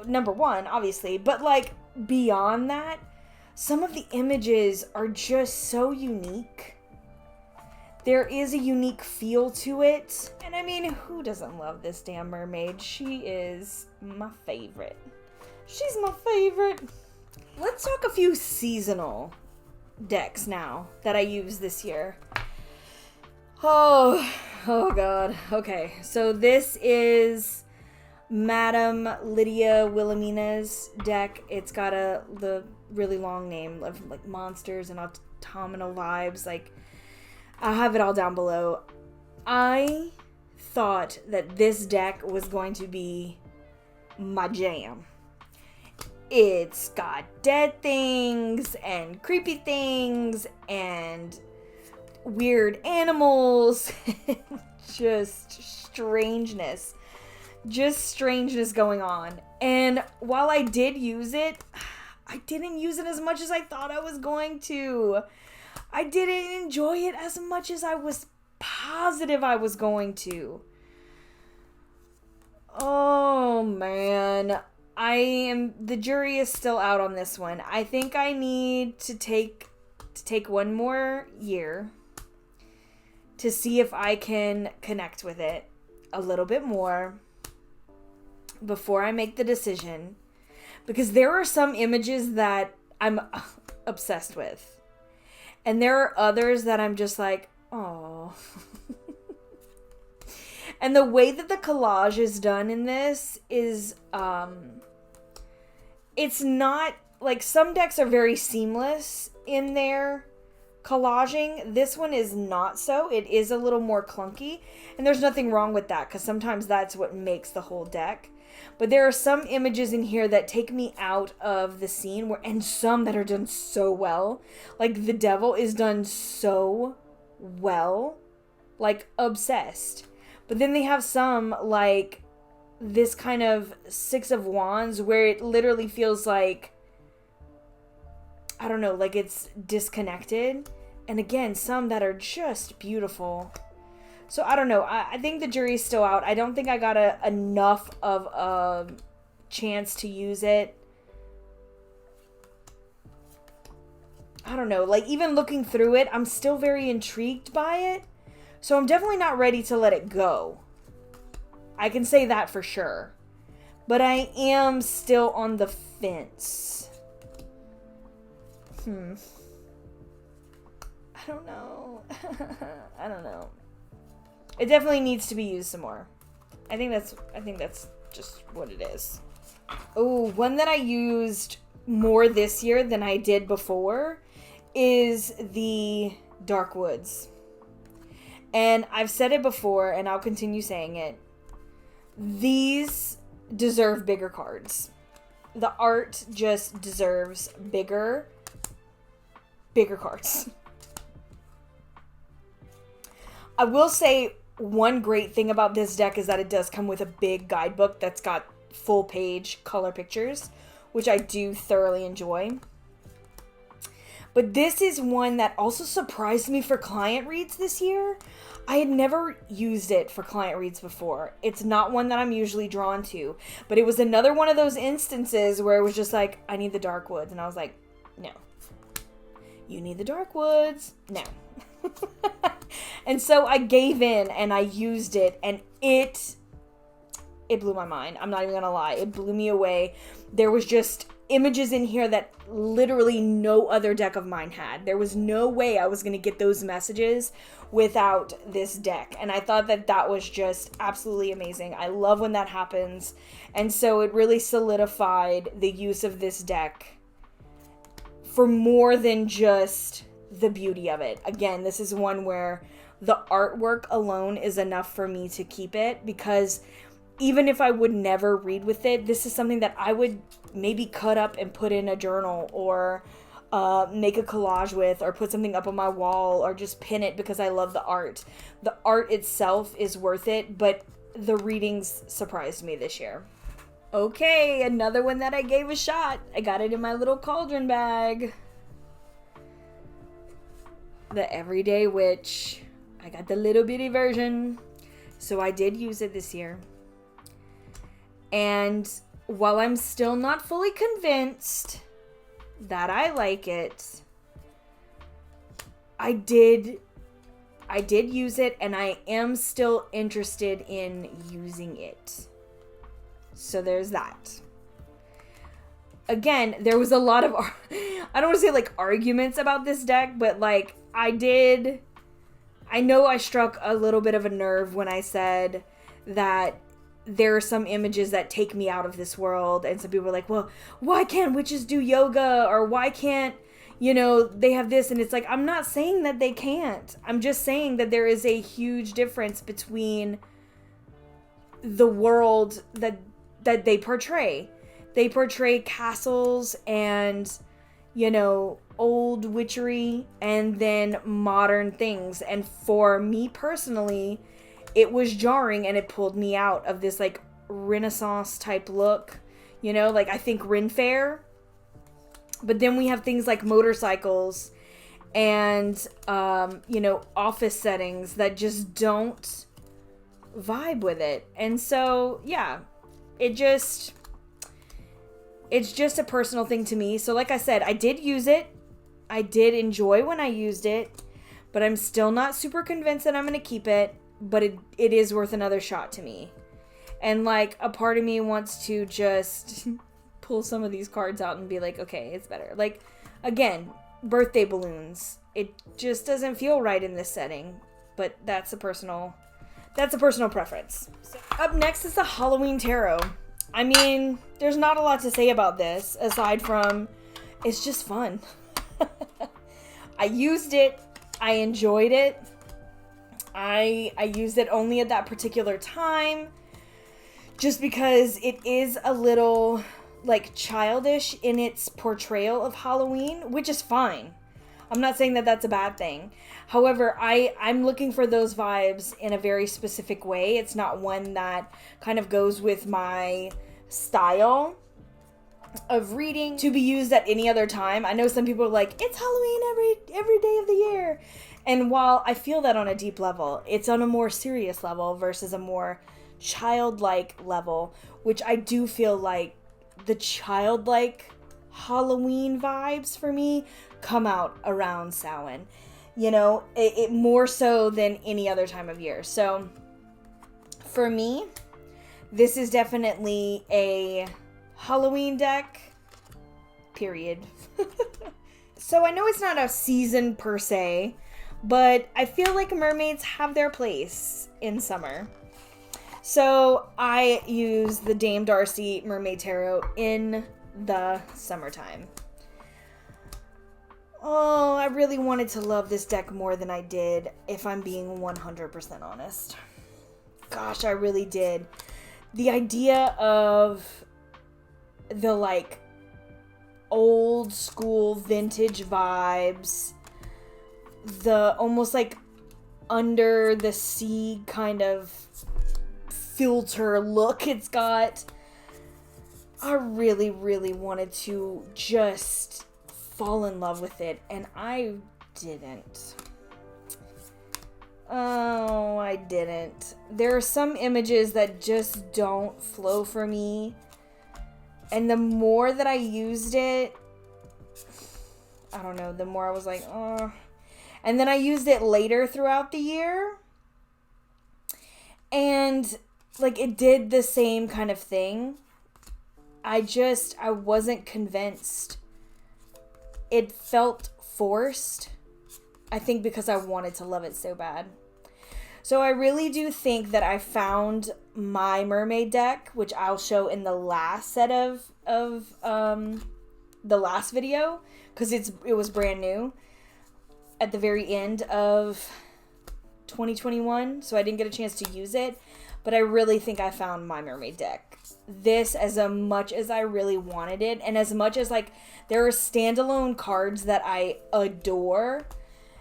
number one, obviously, but like beyond that, some of the images are just so unique. There is a unique feel to it. And I mean, who doesn't love this damn mermaid? She is my favorite. She's my favorite. Let's talk a few seasonal decks now that I used this year. Oh God. Okay, so this is Madame Lydia Wilhelmina's deck. It's got the really long name of like monsters and autumnal vibes. Like, I'll have it all down below. I thought that this deck was going to be my jam. It's got dead things and creepy things and weird animals. Just strangeness. Just strangeness going on. And while I did use it, I didn't use it as much as I thought I was going to. I didn't enjoy it as much as I was positive I was going to. Oh man. The jury is still out on this one. I think I need to take one more year to see if I can connect with it a little bit more before I make the decision. Because there are some images that I'm obsessed with. And there are others that I'm just like, oh. And the way that the collage is done in this is, it's not, like, some decks are very seamless in their collaging. This one is not so. It is a little more clunky. And there's nothing wrong with that, because sometimes that's what makes the whole deck. But there are some images in here that take me out of the scene, and some that are done so well. Like, the devil is done so well. Like, obsessed. But then they have some, like, this kind of Six of Wands, where it literally feels like, I don't know, like it's disconnected. And again, some that are just beautiful. So, I don't know. I think the jury's still out. I don't think I got enough of a chance to use it. I don't know. Like, even looking through it, I'm still very intrigued by it. So, I'm definitely not ready to let it go. I can say that for sure. But I am still on the fence. I don't know. I don't know. It definitely needs to be used some more. I think that's just what it is. Oh, one that I used more this year than I did before is the Dark Woods. And I've said it before, and I'll continue saying it. These deserve bigger cards. The art just deserves bigger cards. I will say one great thing about this deck is that it does come with a big guidebook that's got full page color pictures, which I do thoroughly enjoy. But this is one that also surprised me for client reads this year. I had never used it for client reads before. It's not one that I'm usually drawn to. But it was another one of those instances where it was just like, I need the Dark Woods. And I was like, no. You need the Dark Woods? No. And so I gave in and I used it. And it it blew my mind. I'm not even gonna lie. It blew me away. There was just images in here that literally no other deck of mine had. There was no way I was gonna get those messages without this deck. And I thought that that was just absolutely amazing. I love when that happens. And so it really solidified the use of this deck for more than just the beauty of it. Again, this is one where the artwork alone is enough for me to keep it, because even if I would never read with it, this is something that I would maybe cut up and put in a journal, or make a collage with, or put something up on my wall, or just pin it because I love the art. The art itself is worth it, but the readings surprised me this year. Okay, another one that I gave a shot. I got it in my little cauldron bag. The Everyday Witch. I got the little bitty version. So I did use it this year. And while I'm still not fully convinced that I like it, I did use it, and I am still interested in using it. So there's that. Again, there was a lot of, I don't want to say like arguments about this deck, but like I know I struck a little bit of a nerve when I said that there are some images that take me out of this world, and some people were like, well, why can't witches do yoga, or why can't, they have this? And it's like, I'm not saying that they can't. I'm just saying that there is a huge difference between the world that they portray. They portray castles and, old witchery, and then modern things. And for me personally, it was jarring, and it pulled me out of this like Renaissance type look, like I think Ren Fair. But then we have things like motorcycles and, office settings that just don't vibe with it. And so, yeah, it's just a personal thing to me. So like I said, I did use it. I did enjoy when I used it, but I'm still not super convinced that I'm going to keep it. But it is worth another shot to me. And like a part of me wants to just pull some of these cards out and be like, okay, it's better. Like, again, birthday balloons. It just doesn't feel right in this setting. But that's a personal preference. So, up next is the Halloween Tarot. I mean, there's not a lot to say about this aside from it's just fun. I used it. I enjoyed it. I used it only at that particular time just because it is a little like childish in its portrayal of Halloween, which is fine. I'm not saying that that's a bad thing. However, I'm looking for those vibes in a very specific way. It's not one that kind of goes with my style of reading to be used at any other time. I know some people are like, it's Halloween every day of the year. And while I feel that on a deep level, it's on a more serious level versus a more childlike level, which I do feel like the childlike Halloween vibes for me come out around Samhain. It more so than any other time of year. So for me, this is definitely a Halloween deck, period. So I know it's not a season per se, but I feel like mermaids have their place in summer. So I use the Dame Darcy Mermaid Tarot in the summertime. Oh, I really wanted to love this deck more than I did, if I'm being 100% honest. Gosh, I really did. The idea of the like old school vintage vibes, the almost like under the sea kind of filter look it's got. I really, really wanted to just fall in love with it, and I didn't. Oh, I didn't. There are some images that just don't flow for me, and the more that I used it, I don't know, the more I was like, oh. And then I used it later throughout the year, and like, it did the same kind of thing. I wasn't convinced. It felt forced. I think because I wanted to love it so bad. So I really do think that I found my mermaid deck, which I'll show in the last set of the last video, because it was brand new at the very end of 2021, so I didn't get a chance to use it, but I really think I found my mermaid deck. This, as much as I really wanted it, and as much as, like, there are standalone cards that I adore,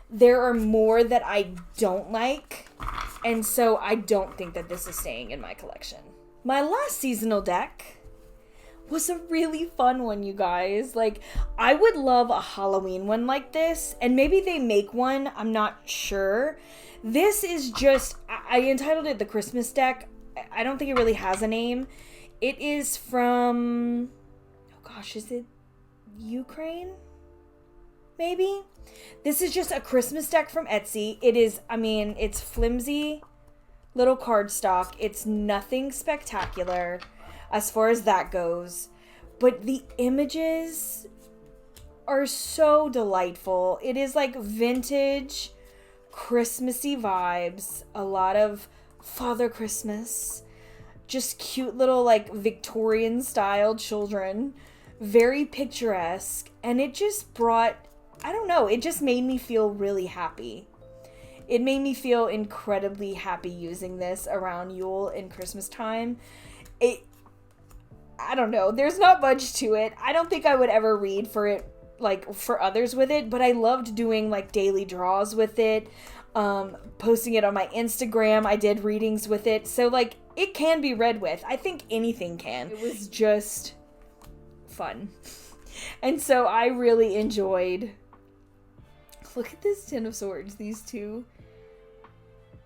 there are more that I don't like, and so I don't think that this is staying in my collection. My last seasonal deck was a really fun one, you guys. Like, I would love a Halloween one like this, and maybe they make one, I'm not sure. This is just, I entitled it the Christmas deck. I don't think it really has a name. It is from, oh gosh, is it Ukraine? Maybe? This is just a Christmas deck from Etsy. It is, I mean, it's flimsy little cardstock. It's nothing spectacular as far as that goes, but the images are so delightful. It is like vintage Christmassy vibes, a lot of Father Christmas, just cute little, like, Victorian style children, very picturesque, and it just brought, I don't know, it just made me feel really happy. It made me feel incredibly happy using this around Yule and Christmas time. I don't know, there's not much to it. I don't think I would ever read for it, like, for others with it, but I loved doing, like, daily draws with it, posting it on my Instagram. I did readings with it, so, like, it can be read with. I think anything can. It was just fun. And so I really enjoyed. Look at this Ten of Swords, these two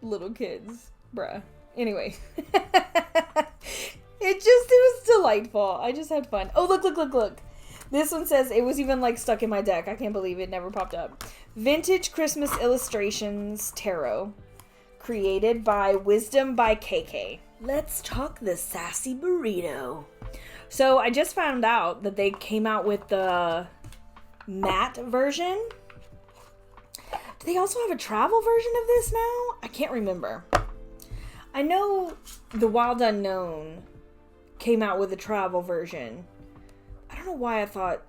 little kids. Bruh. Anyway. It was delightful. I just had fun. Oh, look. This one says, it was even, like, stuck in my deck. I can't believe it never popped up. Vintage Christmas Illustrations Tarot. Created by Wisdom by KK. Let's talk the Sassy Burrito. So I just found out that they came out with the matte version. Do they also have a travel version of this now? I can't remember. I know the Wild Unknown came out with a travel version. I don't know why I thought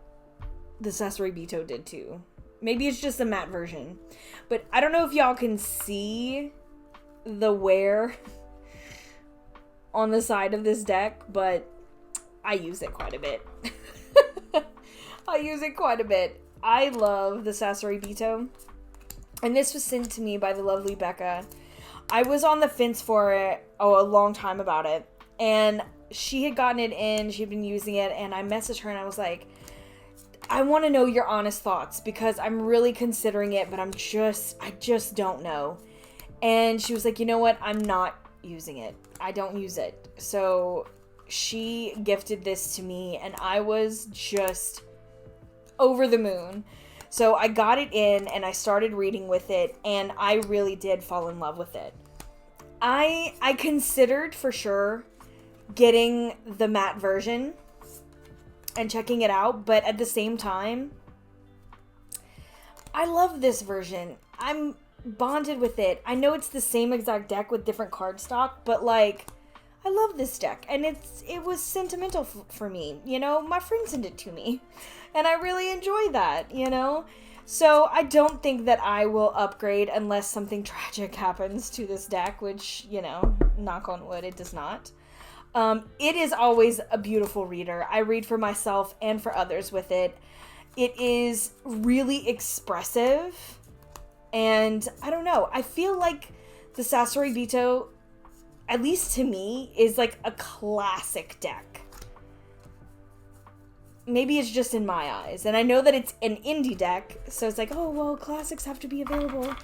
the Sassy did too. Maybe it's just a matte version. But I don't know if y'all can see the wear on the side of this deck, but I use it quite a bit. I love the Sassy, and this was sent to me by the lovely Becca. I was on the fence for it a long time about it, and she had gotten it in, she'd been using it, and I messaged her and I was like, I want to know your honest thoughts because I'm really considering it, but I just don't know. And she was like, you know what? I'm not using it. I don't use it. So she gifted this to me and I was just over the moon. So I got it in and I started reading with it and I really did fall in love with it. I considered for sure getting the matte version and checking it out, but at the same time, I love this version. I'm bonded with it. I know it's the same exact deck with different cardstock, but like, I love this deck, and it was sentimental for me, you know? My friend sent it to me, and I really enjoy that, you know? So I don't think that I will upgrade unless something tragic happens to this deck, which, you know, knock on wood, it does not. It is always a beautiful reader. I read for myself and for others with it. It is really expressive, and I don't know, I feel like the Sassy, at least to me, is like a classic deck. Maybe it's just in my eyes. And I know that it's an indie deck, so it's like, oh, well, classics have to be available,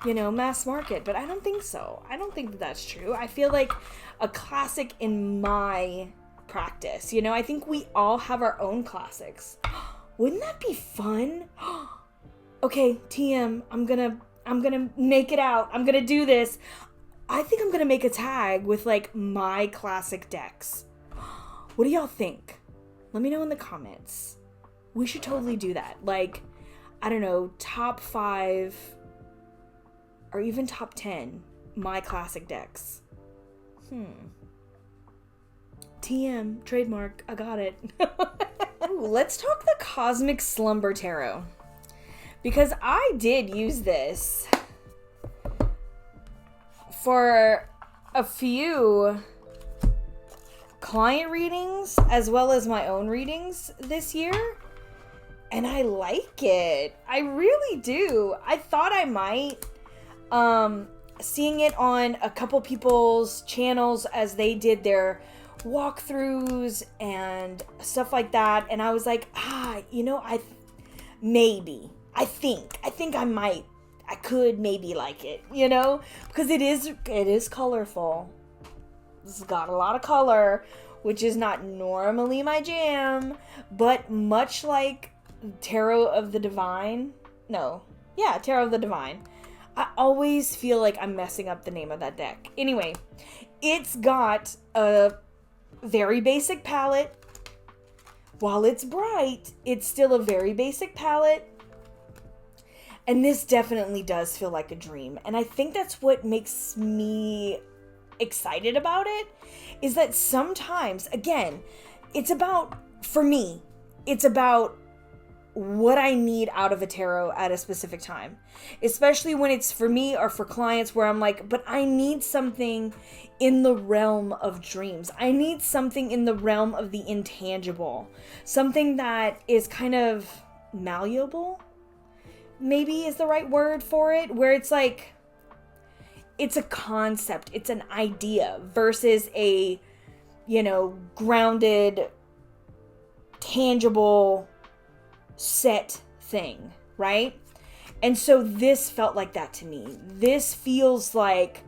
you know, mass market. But I don't think so. I don't think that that's true. I feel like a classic in my practice, you know, I think we all have our own classics. Wouldn't that be fun? Okay, TM, I'm gonna make it out. I'm gonna do this. I think I'm gonna make a tag with like my classic decks. What do y'all think? Let me know in the comments. We should totally do that. Like, I don't know, top 5 or even top 10 my classic decks. TM, trademark, I got it. Ooh, let's talk the Cosmic Slumber Tarot. Because I did use this for a few client readings as well as my own readings this year. And I like it. I really do. I thought I might. Seeing it on a couple people's channels as they did their walkthroughs and stuff like that. And I was like, you know, I think I could maybe like it, you know, because it is colorful. It's got a lot of color, which is not normally my jam, but much like Tarot of the Divine, Tarot of the Divine, I always feel like I'm messing up the name of that deck. Anyway, it's got a very basic palette. While it's bright, it's still a very basic palette. And this definitely does feel like a dream. And I think that's what makes me excited about it, is that sometimes, again, it's about, for me, it's about what I need out of a tarot at a specific time. Especially when it's for me or for clients where I'm like, but I need something in the realm of dreams. I need something in the realm of the intangible. Something that is kind of malleable, maybe is the right word for it, where it's like, it's a concept, it's an idea versus a, you know, grounded, tangible, set thing, right? And so this felt like that to me. This feels like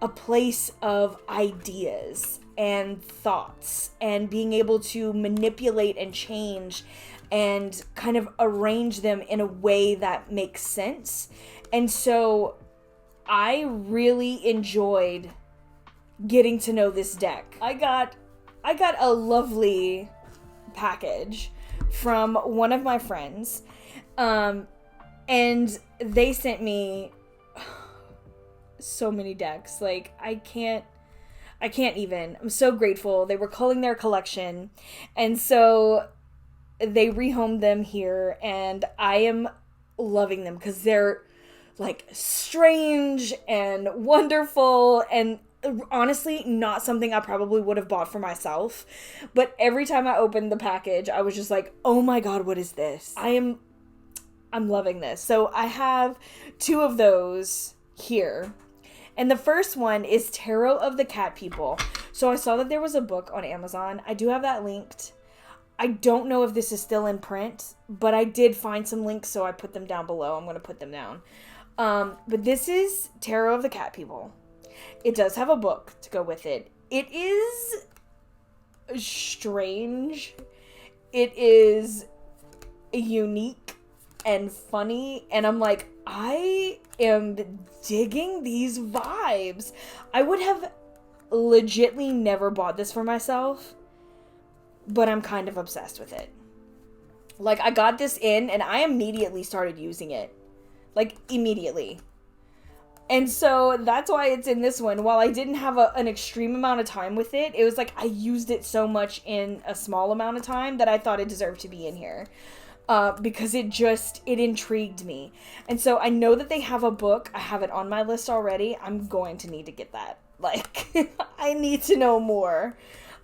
a place of ideas and thoughts and being able to manipulate and change and kind of arrange them in a way that makes sense. And so I really enjoyed getting to know this deck. I got a lovely package from one of my friends, and they sent me so many decks. Like, I can't even. I'm so grateful. They were culling their collection, and so they rehomed them here, and I am loving them because they're like strange and wonderful, and honestly not something I probably would have bought for myself. But every time I opened the package, I was just like, oh my god, what is this? I'm loving this. So I have 2 of those here. And the first one is Tarot of the Cat People. So I saw that there was a book on Amazon. I do have that linked. I don't know if this is still in print, but I did find some links, so I put them down below. I'm going to put them down. But this is Tarot of the Cat People. It does have a book to go with it. It is strange. It is unique and funny. And I'm like, I am digging these vibes. I would have legitly never bought this for myself, but I'm kind of obsessed with it. Like, I got this in and I immediately started using it. Like, immediately. And so that's why it's in this one. While I didn't have an extreme amount of time with it, it was like I used it so much in a small amount of time that I thought it deserved to be in here. Because it intrigued me. And so I know that they have a book. I have it on my list already. I'm going to need to get that. Like, I need to know more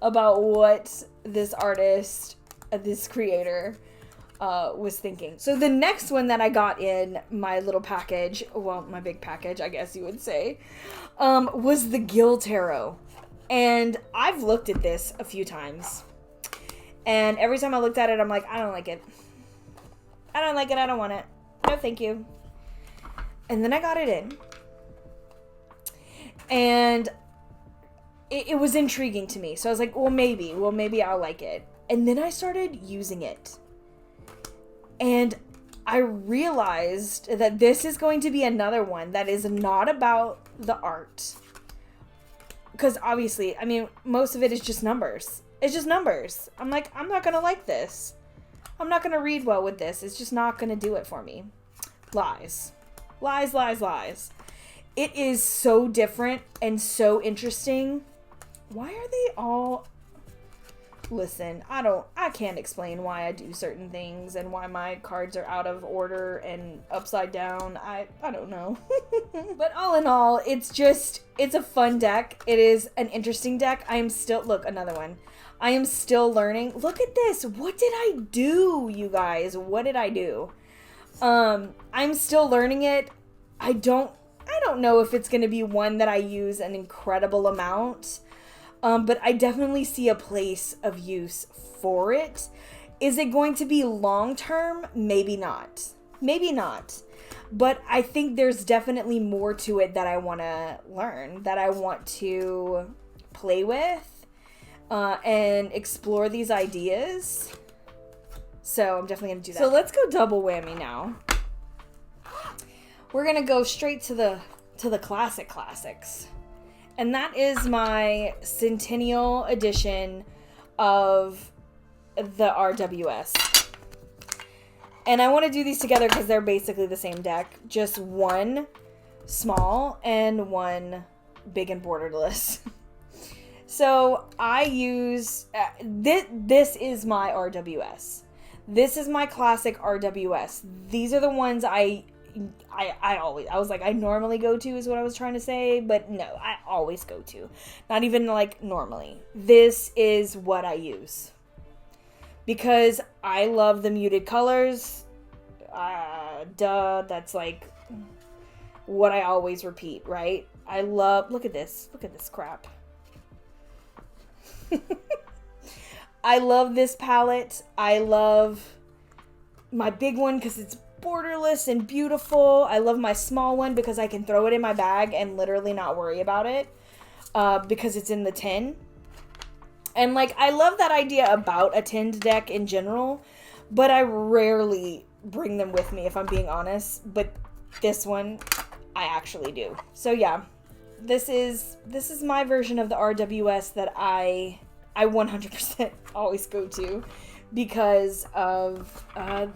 about what this artist, this creator, was thinking. So the next one that I got in my little package, well, my big package, I guess you would say, was the Gill Tarot. And I've looked at this a few times. And every time I looked at it, I'm like, I don't like it. I don't like it. I don't want it. No, thank you. And then I got it in. And it was intriguing to me. So I was like, well, maybe I'll like it. And then I started using it. And I realized that this is going to be another one that is not about the art. because obviously, I mean, most of it is just numbers. It's just numbers. I'm like, I'm not going to like this. I'm not going to read well with this. It's just not going to do it for me. Lies. Lies, lies, lies. It is so different and so interesting. Why are they all... Listen, I can't explain why I do certain things and why my cards are out of order and upside down. I don't know. But all in all, it's a fun deck. It is an interesting deck. I am still, look, another one. I am still learning. Look at this. What did I do, you guys? What did I do? I'm still learning it. I don't know if it's going to be one that I use an incredible amount. But I definitely see a place of use for it. Is it going to be long-term? Maybe not. Maybe not. But I think there's definitely more to it that I want to learn, that I want to play with, and explore these ideas. So I'm definitely going to do that. So let's go double whammy now. We're going to go straight to the classics. And that is my Centennial edition of the RWS. And I want to do these together because they're basically the same deck. Just one small and one big and borderless. So I use... this is my RWS. This is my classic RWS. These are the ones I was like, I normally go to is what I was trying to say, but no, I always go to. Not even like normally. This is what I use. Because I love the muted colors. That's like what I always repeat, right? I love, look at this crap. I love this palette. I love my big one because it's borderless and beautiful. I love my small one because I can throw it in my bag and literally not worry about it because it's in the tin. And like, I love that idea about a tinned deck in general, but I rarely bring them with me if I'm being honest. But this one, I actually do. So yeah, this is my version of the RWS that I 100% always go to because of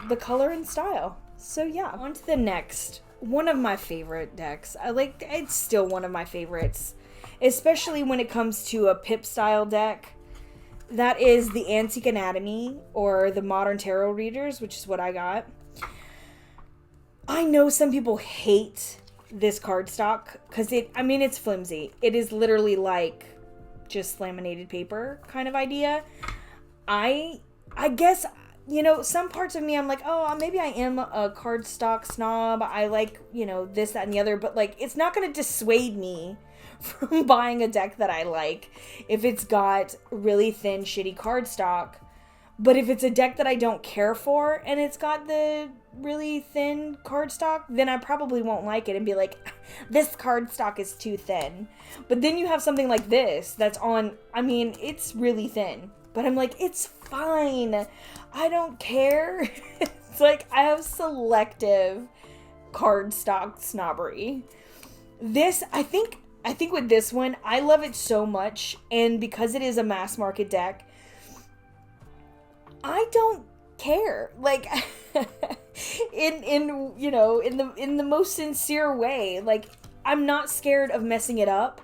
the color and style. So yeah, on to the next. One of my favorite decks. It's still one of my favorites, especially when it comes to a pip style deck. That is the Antique Anatomy or the Modern Tarot Readers, which is what I got. I know some people hate this cardstock because it's flimsy. It is literally like just laminated paper kind of idea. I guess, some parts of me, I'm like, oh, maybe I am a cardstock snob. I like, this, that, and the other. But, like, it's not going to dissuade me from buying a deck that I like if it's got really thin, shitty cardstock. But if it's a deck that I don't care for and it's got the really thin cardstock, then I probably won't like it and be like, this cardstock is too thin. But then you have something like this that's it's really thin. But I'm like, it's fine. I don't care. It's like, I have selective cardstock snobbery. This, I think with this one, I love it so much. And because it is a mass market deck, I don't care. Like, in the most sincere way. Like, I'm not scared of messing it up.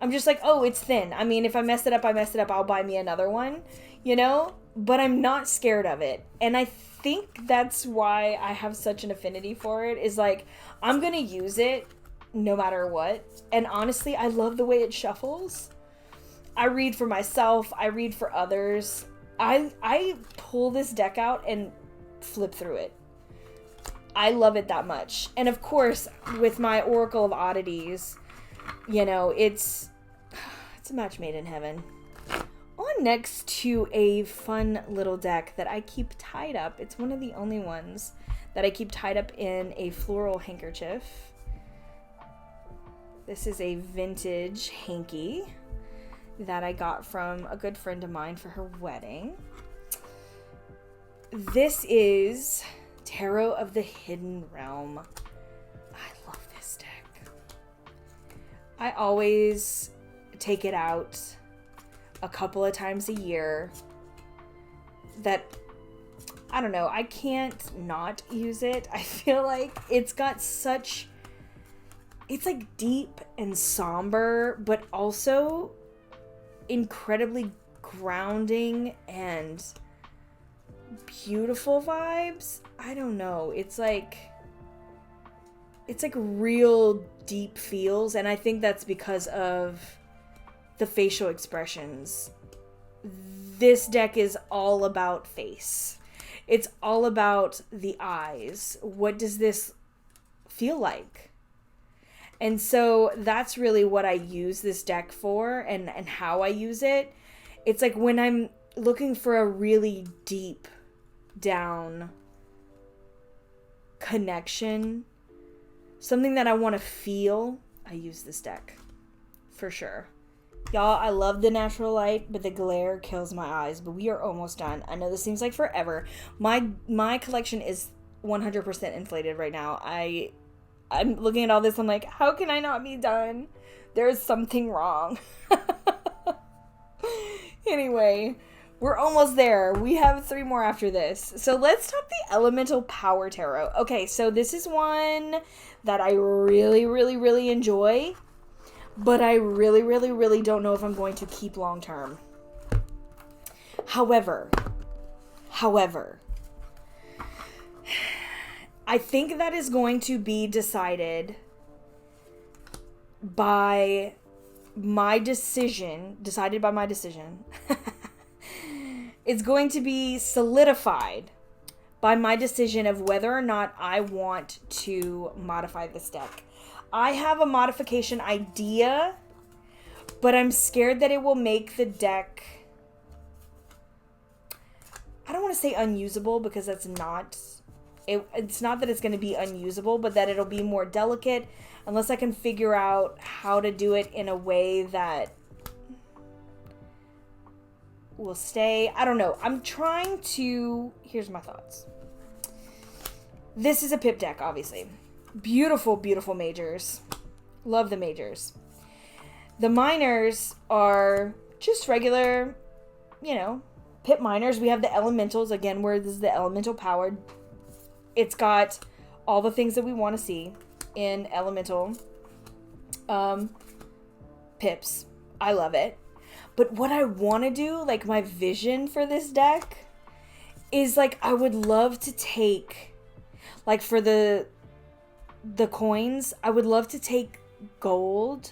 I'm just like, oh, it's thin. I mean, if I mess it up, I'll buy me another one, But I'm not scared of it. And I think that's why I have such an affinity for it, is like, I'm going to use it no matter what. And honestly, I love the way it shuffles. I read for myself. I read for others. I pull this deck out and flip through it. I love it that much. And of course, with my Oracle of Oddities, it's a match made in heaven. On next to a fun little deck that I keep tied up. It's one of the only ones that I keep tied up in a floral handkerchief. This is a vintage hanky that I got from a good friend of mine for her wedding. This is Tarot of the Hidden Realm. I love this deck. I always take it out a couple of times a year. That, I don't know, I can't not use it. I feel like it's got such, it's like deep and somber, but also incredibly grounding and beautiful vibes. I don't know. It's like real deep feels, and I think that's because of the facial expressions. This deck is all about face. It's all about the eyes. What does this feel like? And so that's really what I use this deck for, and how I use it. It's like when I'm looking for a really deep down connection, something that I want to feel, I use this deck for sure. Y'all, I love the natural light, but the glare kills my eyes. But we are almost done. I know this seems like forever. My collection is 100% inflated right now. I'm looking at all this, I'm like, how can I not be done? There's something wrong. Anyway, we're almost there. We have 3 more after this. So let's talk the Elemental Power Tarot. Okay, so this is one that I really, really, really enjoy, but I really, really, really don't know if I'm going to keep long term. However, I think that is going to be decided by my decision. It's going to be solidified by my decision of whether or not I want to modify this deck. I have a modification idea, but I'm scared that it will make the deck, I don't want to say unusable, because that's not, it's not that it's going to be unusable, but that it'll be more delicate unless I can figure out how to do it in a way that will stay. I don't know. I'm trying to, here's my thoughts. This is a pip deck, obviously. Beautiful, beautiful majors. Love the majors. The minors are just regular, pip minors. We have the elementals, again, where this is the elemental powered. It's got all the things that we want to see in elemental pips. I love it. But what I want to do, like my vision for this deck, is like I would love to take, like for the coins, I would love to take gold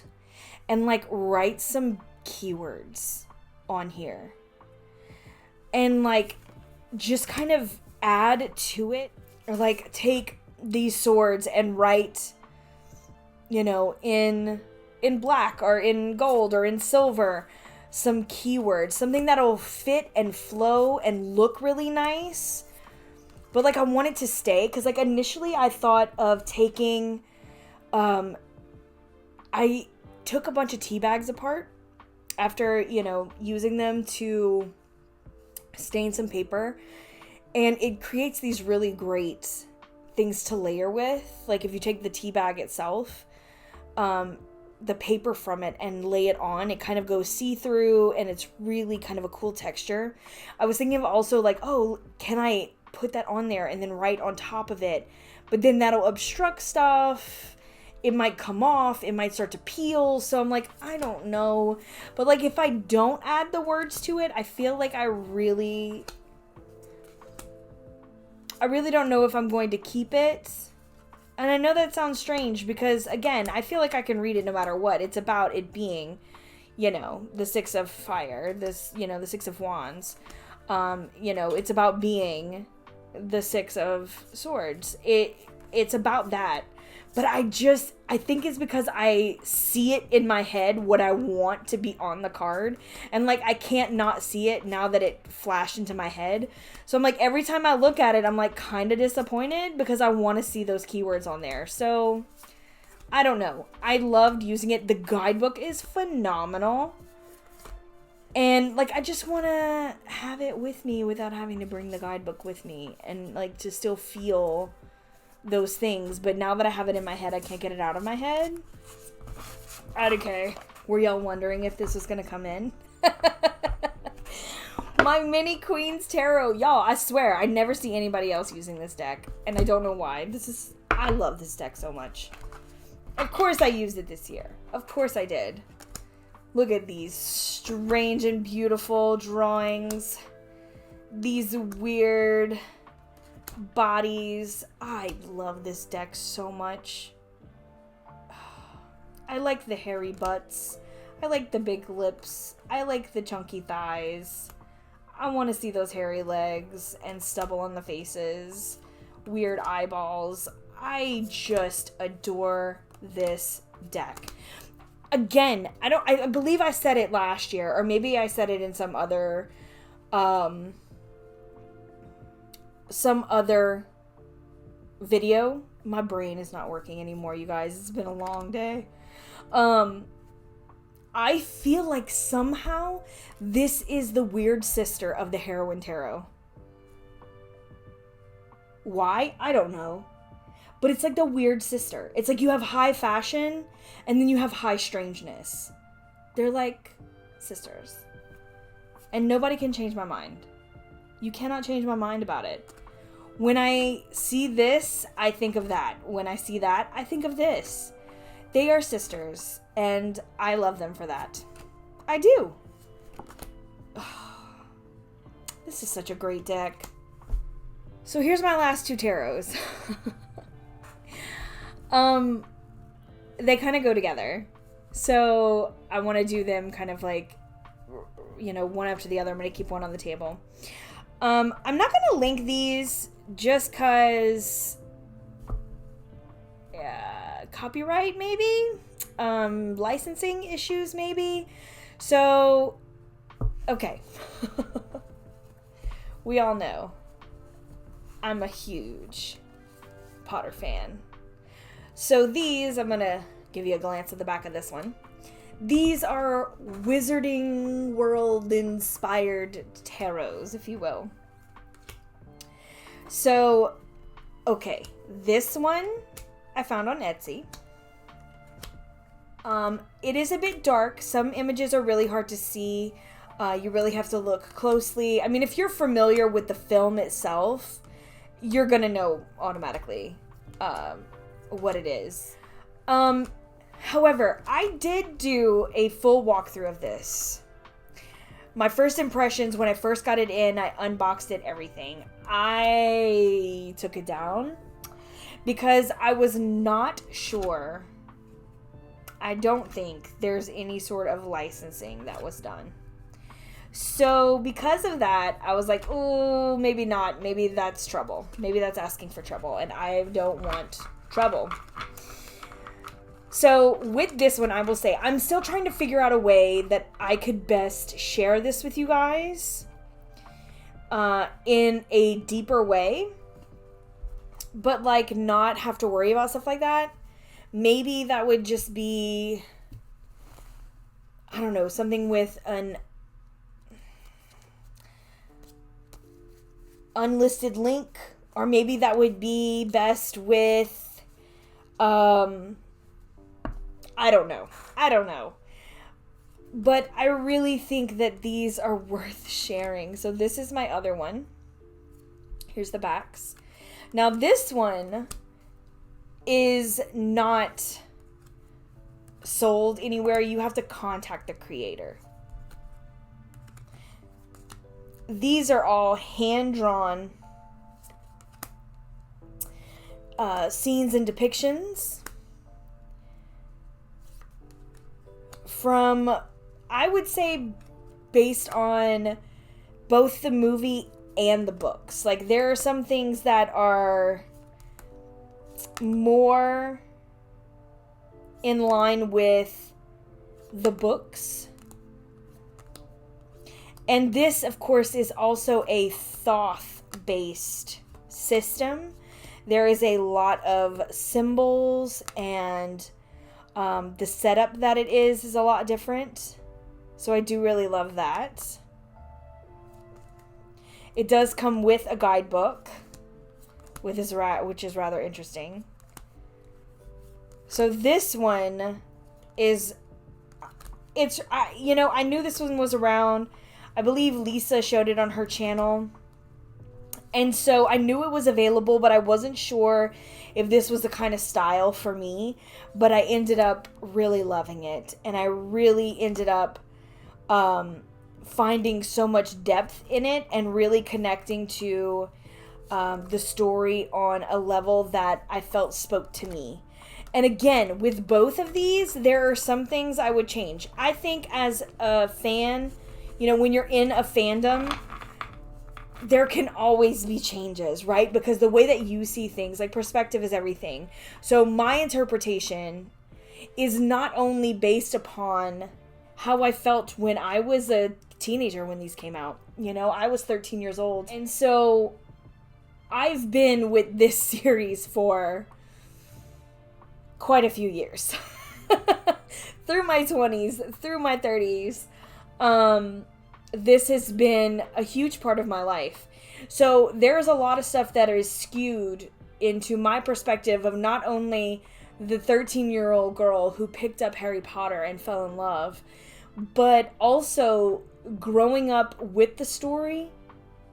and like write some keywords on here. And like just kind of add to it, or like take these swords and write, in black or in gold or in silver, some keywords, something that'll fit and flow and look really nice. But like I want it to stay, because like initially I thought of taking, I took a bunch of tea bags apart after, using them to stain some paper, and it creates these really great things to layer with. Like if you take the tea bag itself, the paper from it, and lay it on, it kind of goes see-through, and it's really kind of a cool texture. I was thinking of also like, oh, can I put that on there and then write on top of it? But then that'll obstruct stuff. It might come off. It might start to peel. So I'm like, I don't know. But like if I don't add the words to it, I feel like I really don't know if I'm going to keep it. And I know that sounds strange, because again, I feel like I can read it no matter what. It's about it being, the 6 of fire, the 6 of wands. It's about being the 6 of swords. It's about that. But I think it's because I see it in my head what I want to be on the card. And like, I can't not see it now that it flashed into my head. So I'm like, every time I look at it, I'm like kind of disappointed, because I want to see those keywords on there. So I don't know. I loved using it. The guidebook is phenomenal. And like, I just want to have it with me without having to bring the guidebook with me, and like to still feel those things. But now that I have it in my head, I can't get it out of my head. Okay, Were y'all wondering if this was going to come in? My mini Queen's Tarot. Y'all, I swear, I never see anybody else using this deck. And I don't know why. I love this deck so much. Of course I used it this year. Of course I did. Look at these strange and beautiful drawings. These weird bodies. I love this deck so much. I like the hairy butts. I like the big lips. I like the chunky thighs. I want to see those hairy legs and stubble on the faces. Weird eyeballs. I just adore this deck. Again, I believe I said it last year, or maybe I said it in some other video. My brain is not working anymore, you guys. It's been a long day. I feel like somehow this is the weird sister of the Heroine Tarot. Why? I don't know. But it's like the weird sister. It's like you have high fashion and then you have high strangeness. They're like sisters. And nobody can change my mind. You cannot change my mind about it. When I see this, I think of that. When I see that, I think of this. They are sisters, and I love them for that. I do. This is such a great deck. So here's my last two tarots. They kind of go together. So I want to do them kind of like, you know, one after the other. I'm going to keep one on the table. I'm not going to link these just because... copyright maybe, licensing issues maybe. So, okay. We all know I'm a huge Potter fan. So these, I'm gonna give you a glance at the back of this one. These are Wizarding World inspired tarots, if you will. So, okay, this one I found on Etsy. It is a bit dark. Some images are really hard to see. You really have to look closely. I mean, if you're familiar with the film itself, you're gonna know automatically what it is. However, I did do a full walkthrough of this. My first impressions when I first got it in, I unboxed it, everything. I took it down because I was not sure. I don't think there's any sort of licensing that was done. So because of that, I was like, oh, maybe not. Maybe that's trouble. Maybe that's asking for trouble. And I don't want trouble. So with this one, I will say, I'm still trying to figure out a way that I could best share this with you guys in a deeper way. But like not have to worry about stuff like that. Maybe that would just be, I don't know, something with an unlisted link. Or maybe that would be best with, I don't know. But I really think that these are worth sharing. So this is my other one. Here's the backs. Now this one is not sold anywhere. You have to contact the creator. These are all hand-drawn scenes and depictions from, I would say, based on both the movie and the books. Like, there are some things that are more in line with the books. And this, of course, is also a Thoth-based system. There is a lot of symbols, and the setup that it is a lot different. So I do really love that. It does come with a guidebook, which is rather interesting. So this one is you know, I knew this one was around. I believe Lisa showed it on her channel. And so I knew it was available, but I wasn't sure if this was the kind of style for me. But I ended up really loving it. And I really ended up finding so much depth in it and really connecting to the story on a level that I felt spoke to me. And again, with both of these, there are some things I would change. I think as a fan, you know, when you're in a fandom, there can always be changes, right? Because the way that you see things, like, perspective is everything. So my interpretation is not only based upon how I felt when I was a teenager when these came out. You know, I was 13 years old. And so I've been with this series for quite a few years. Through my 20s, through my 30s. This has been a huge part of my life. So there's a lot of stuff that is skewed into my perspective of not only the 13-year-old girl who picked up Harry Potter and fell in love, but also growing up with the story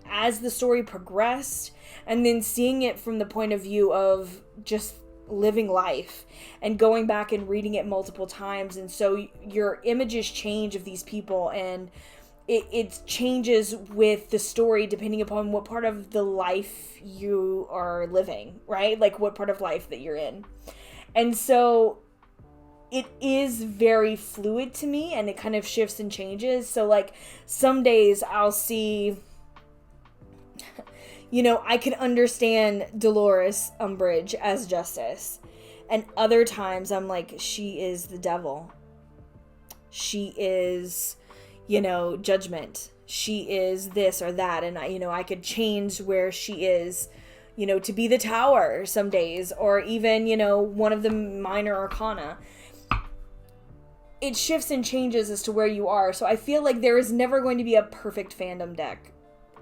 as the story progressed, and then seeing it from the point of view of just living life and going back and reading it multiple times. And so your images change of these people, and it changes with the story depending upon what part of the life you are living, right? Like what part of life that you're in. And so it is very fluid to me, and it kind of shifts and changes. So like some days I'll see, you know, I can understand Dolores Umbridge as Justice. And other times I'm like, she is the devil. She is, you know, Judgment. She is this or that. And I could change where she is, you know, to be the Tower some days, or even, you know, one of the minor arcana. It shifts and changes as to where you are. So I feel like there is never going to be a perfect fandom deck.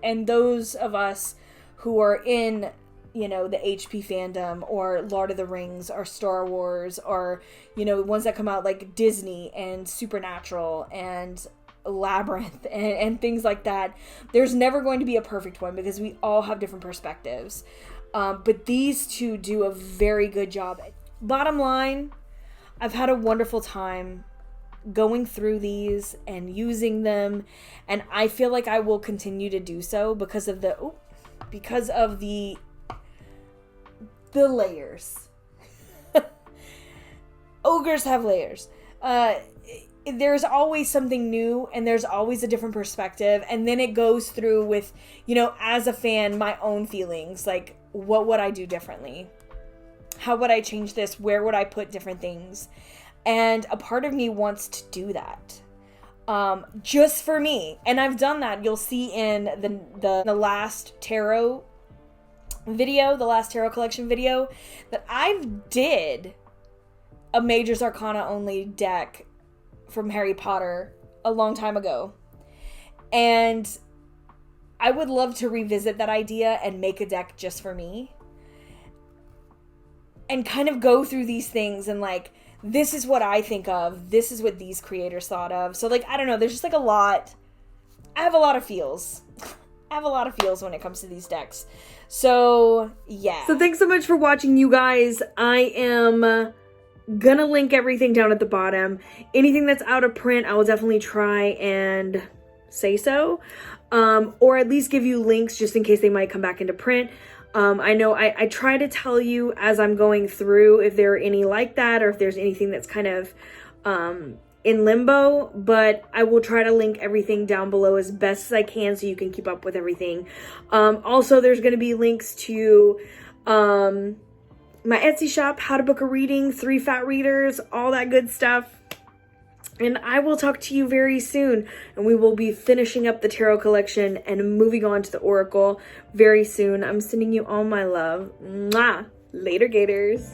And those of us who are in, you know, the HP fandom, or Lord of the Rings, or Star Wars, or, you know, ones that come out like Disney and Supernatural and Labyrinth and things like that, there's never going to be a perfect one because we all have different perspectives. But these two do a very good job. Bottom line, I've had a wonderful time going through these and using them, and I feel like I will continue to do so because of the layers. Ogres have layers. There's always something new, and there's always a different perspective, and then it goes through with, you know, as a fan, my own feelings, like what would I do differently? How would I change this? Where would I put different things? And a part of me wants to do that. Just for me. And I've done that. You'll see in the last tarot video, the last tarot collection video, that I've did a Majors Arcana only deck from Harry Potter a long time ago. And I would love to revisit that idea and make a deck just for me. And kind of go through these things and like, this is what I think of. This is what these creators thought of. So like, I don't know. There's just like a lot. I have a lot of feels. I have a lot of feels when it comes to these decks. So yeah. So thanks so much for watching, you guys. I am gonna link everything down at the bottom. Anything that's out of print, I will definitely try and say so. Or at least give you links just in case they might come back into print. I know I try to tell you as I'm going through if there are any like that, or if there's anything that's kind of in limbo, but I will try to link everything down below as best as I can so you can keep up with everything. Also, there's going to be links to my Etsy shop, how to book a reading, 3 fat readers, all that good stuff. And I will talk to you very soon, and we will be finishing up the tarot collection and moving on to the oracle very soon. I'm sending you all my love. Mwah! Later, Gators.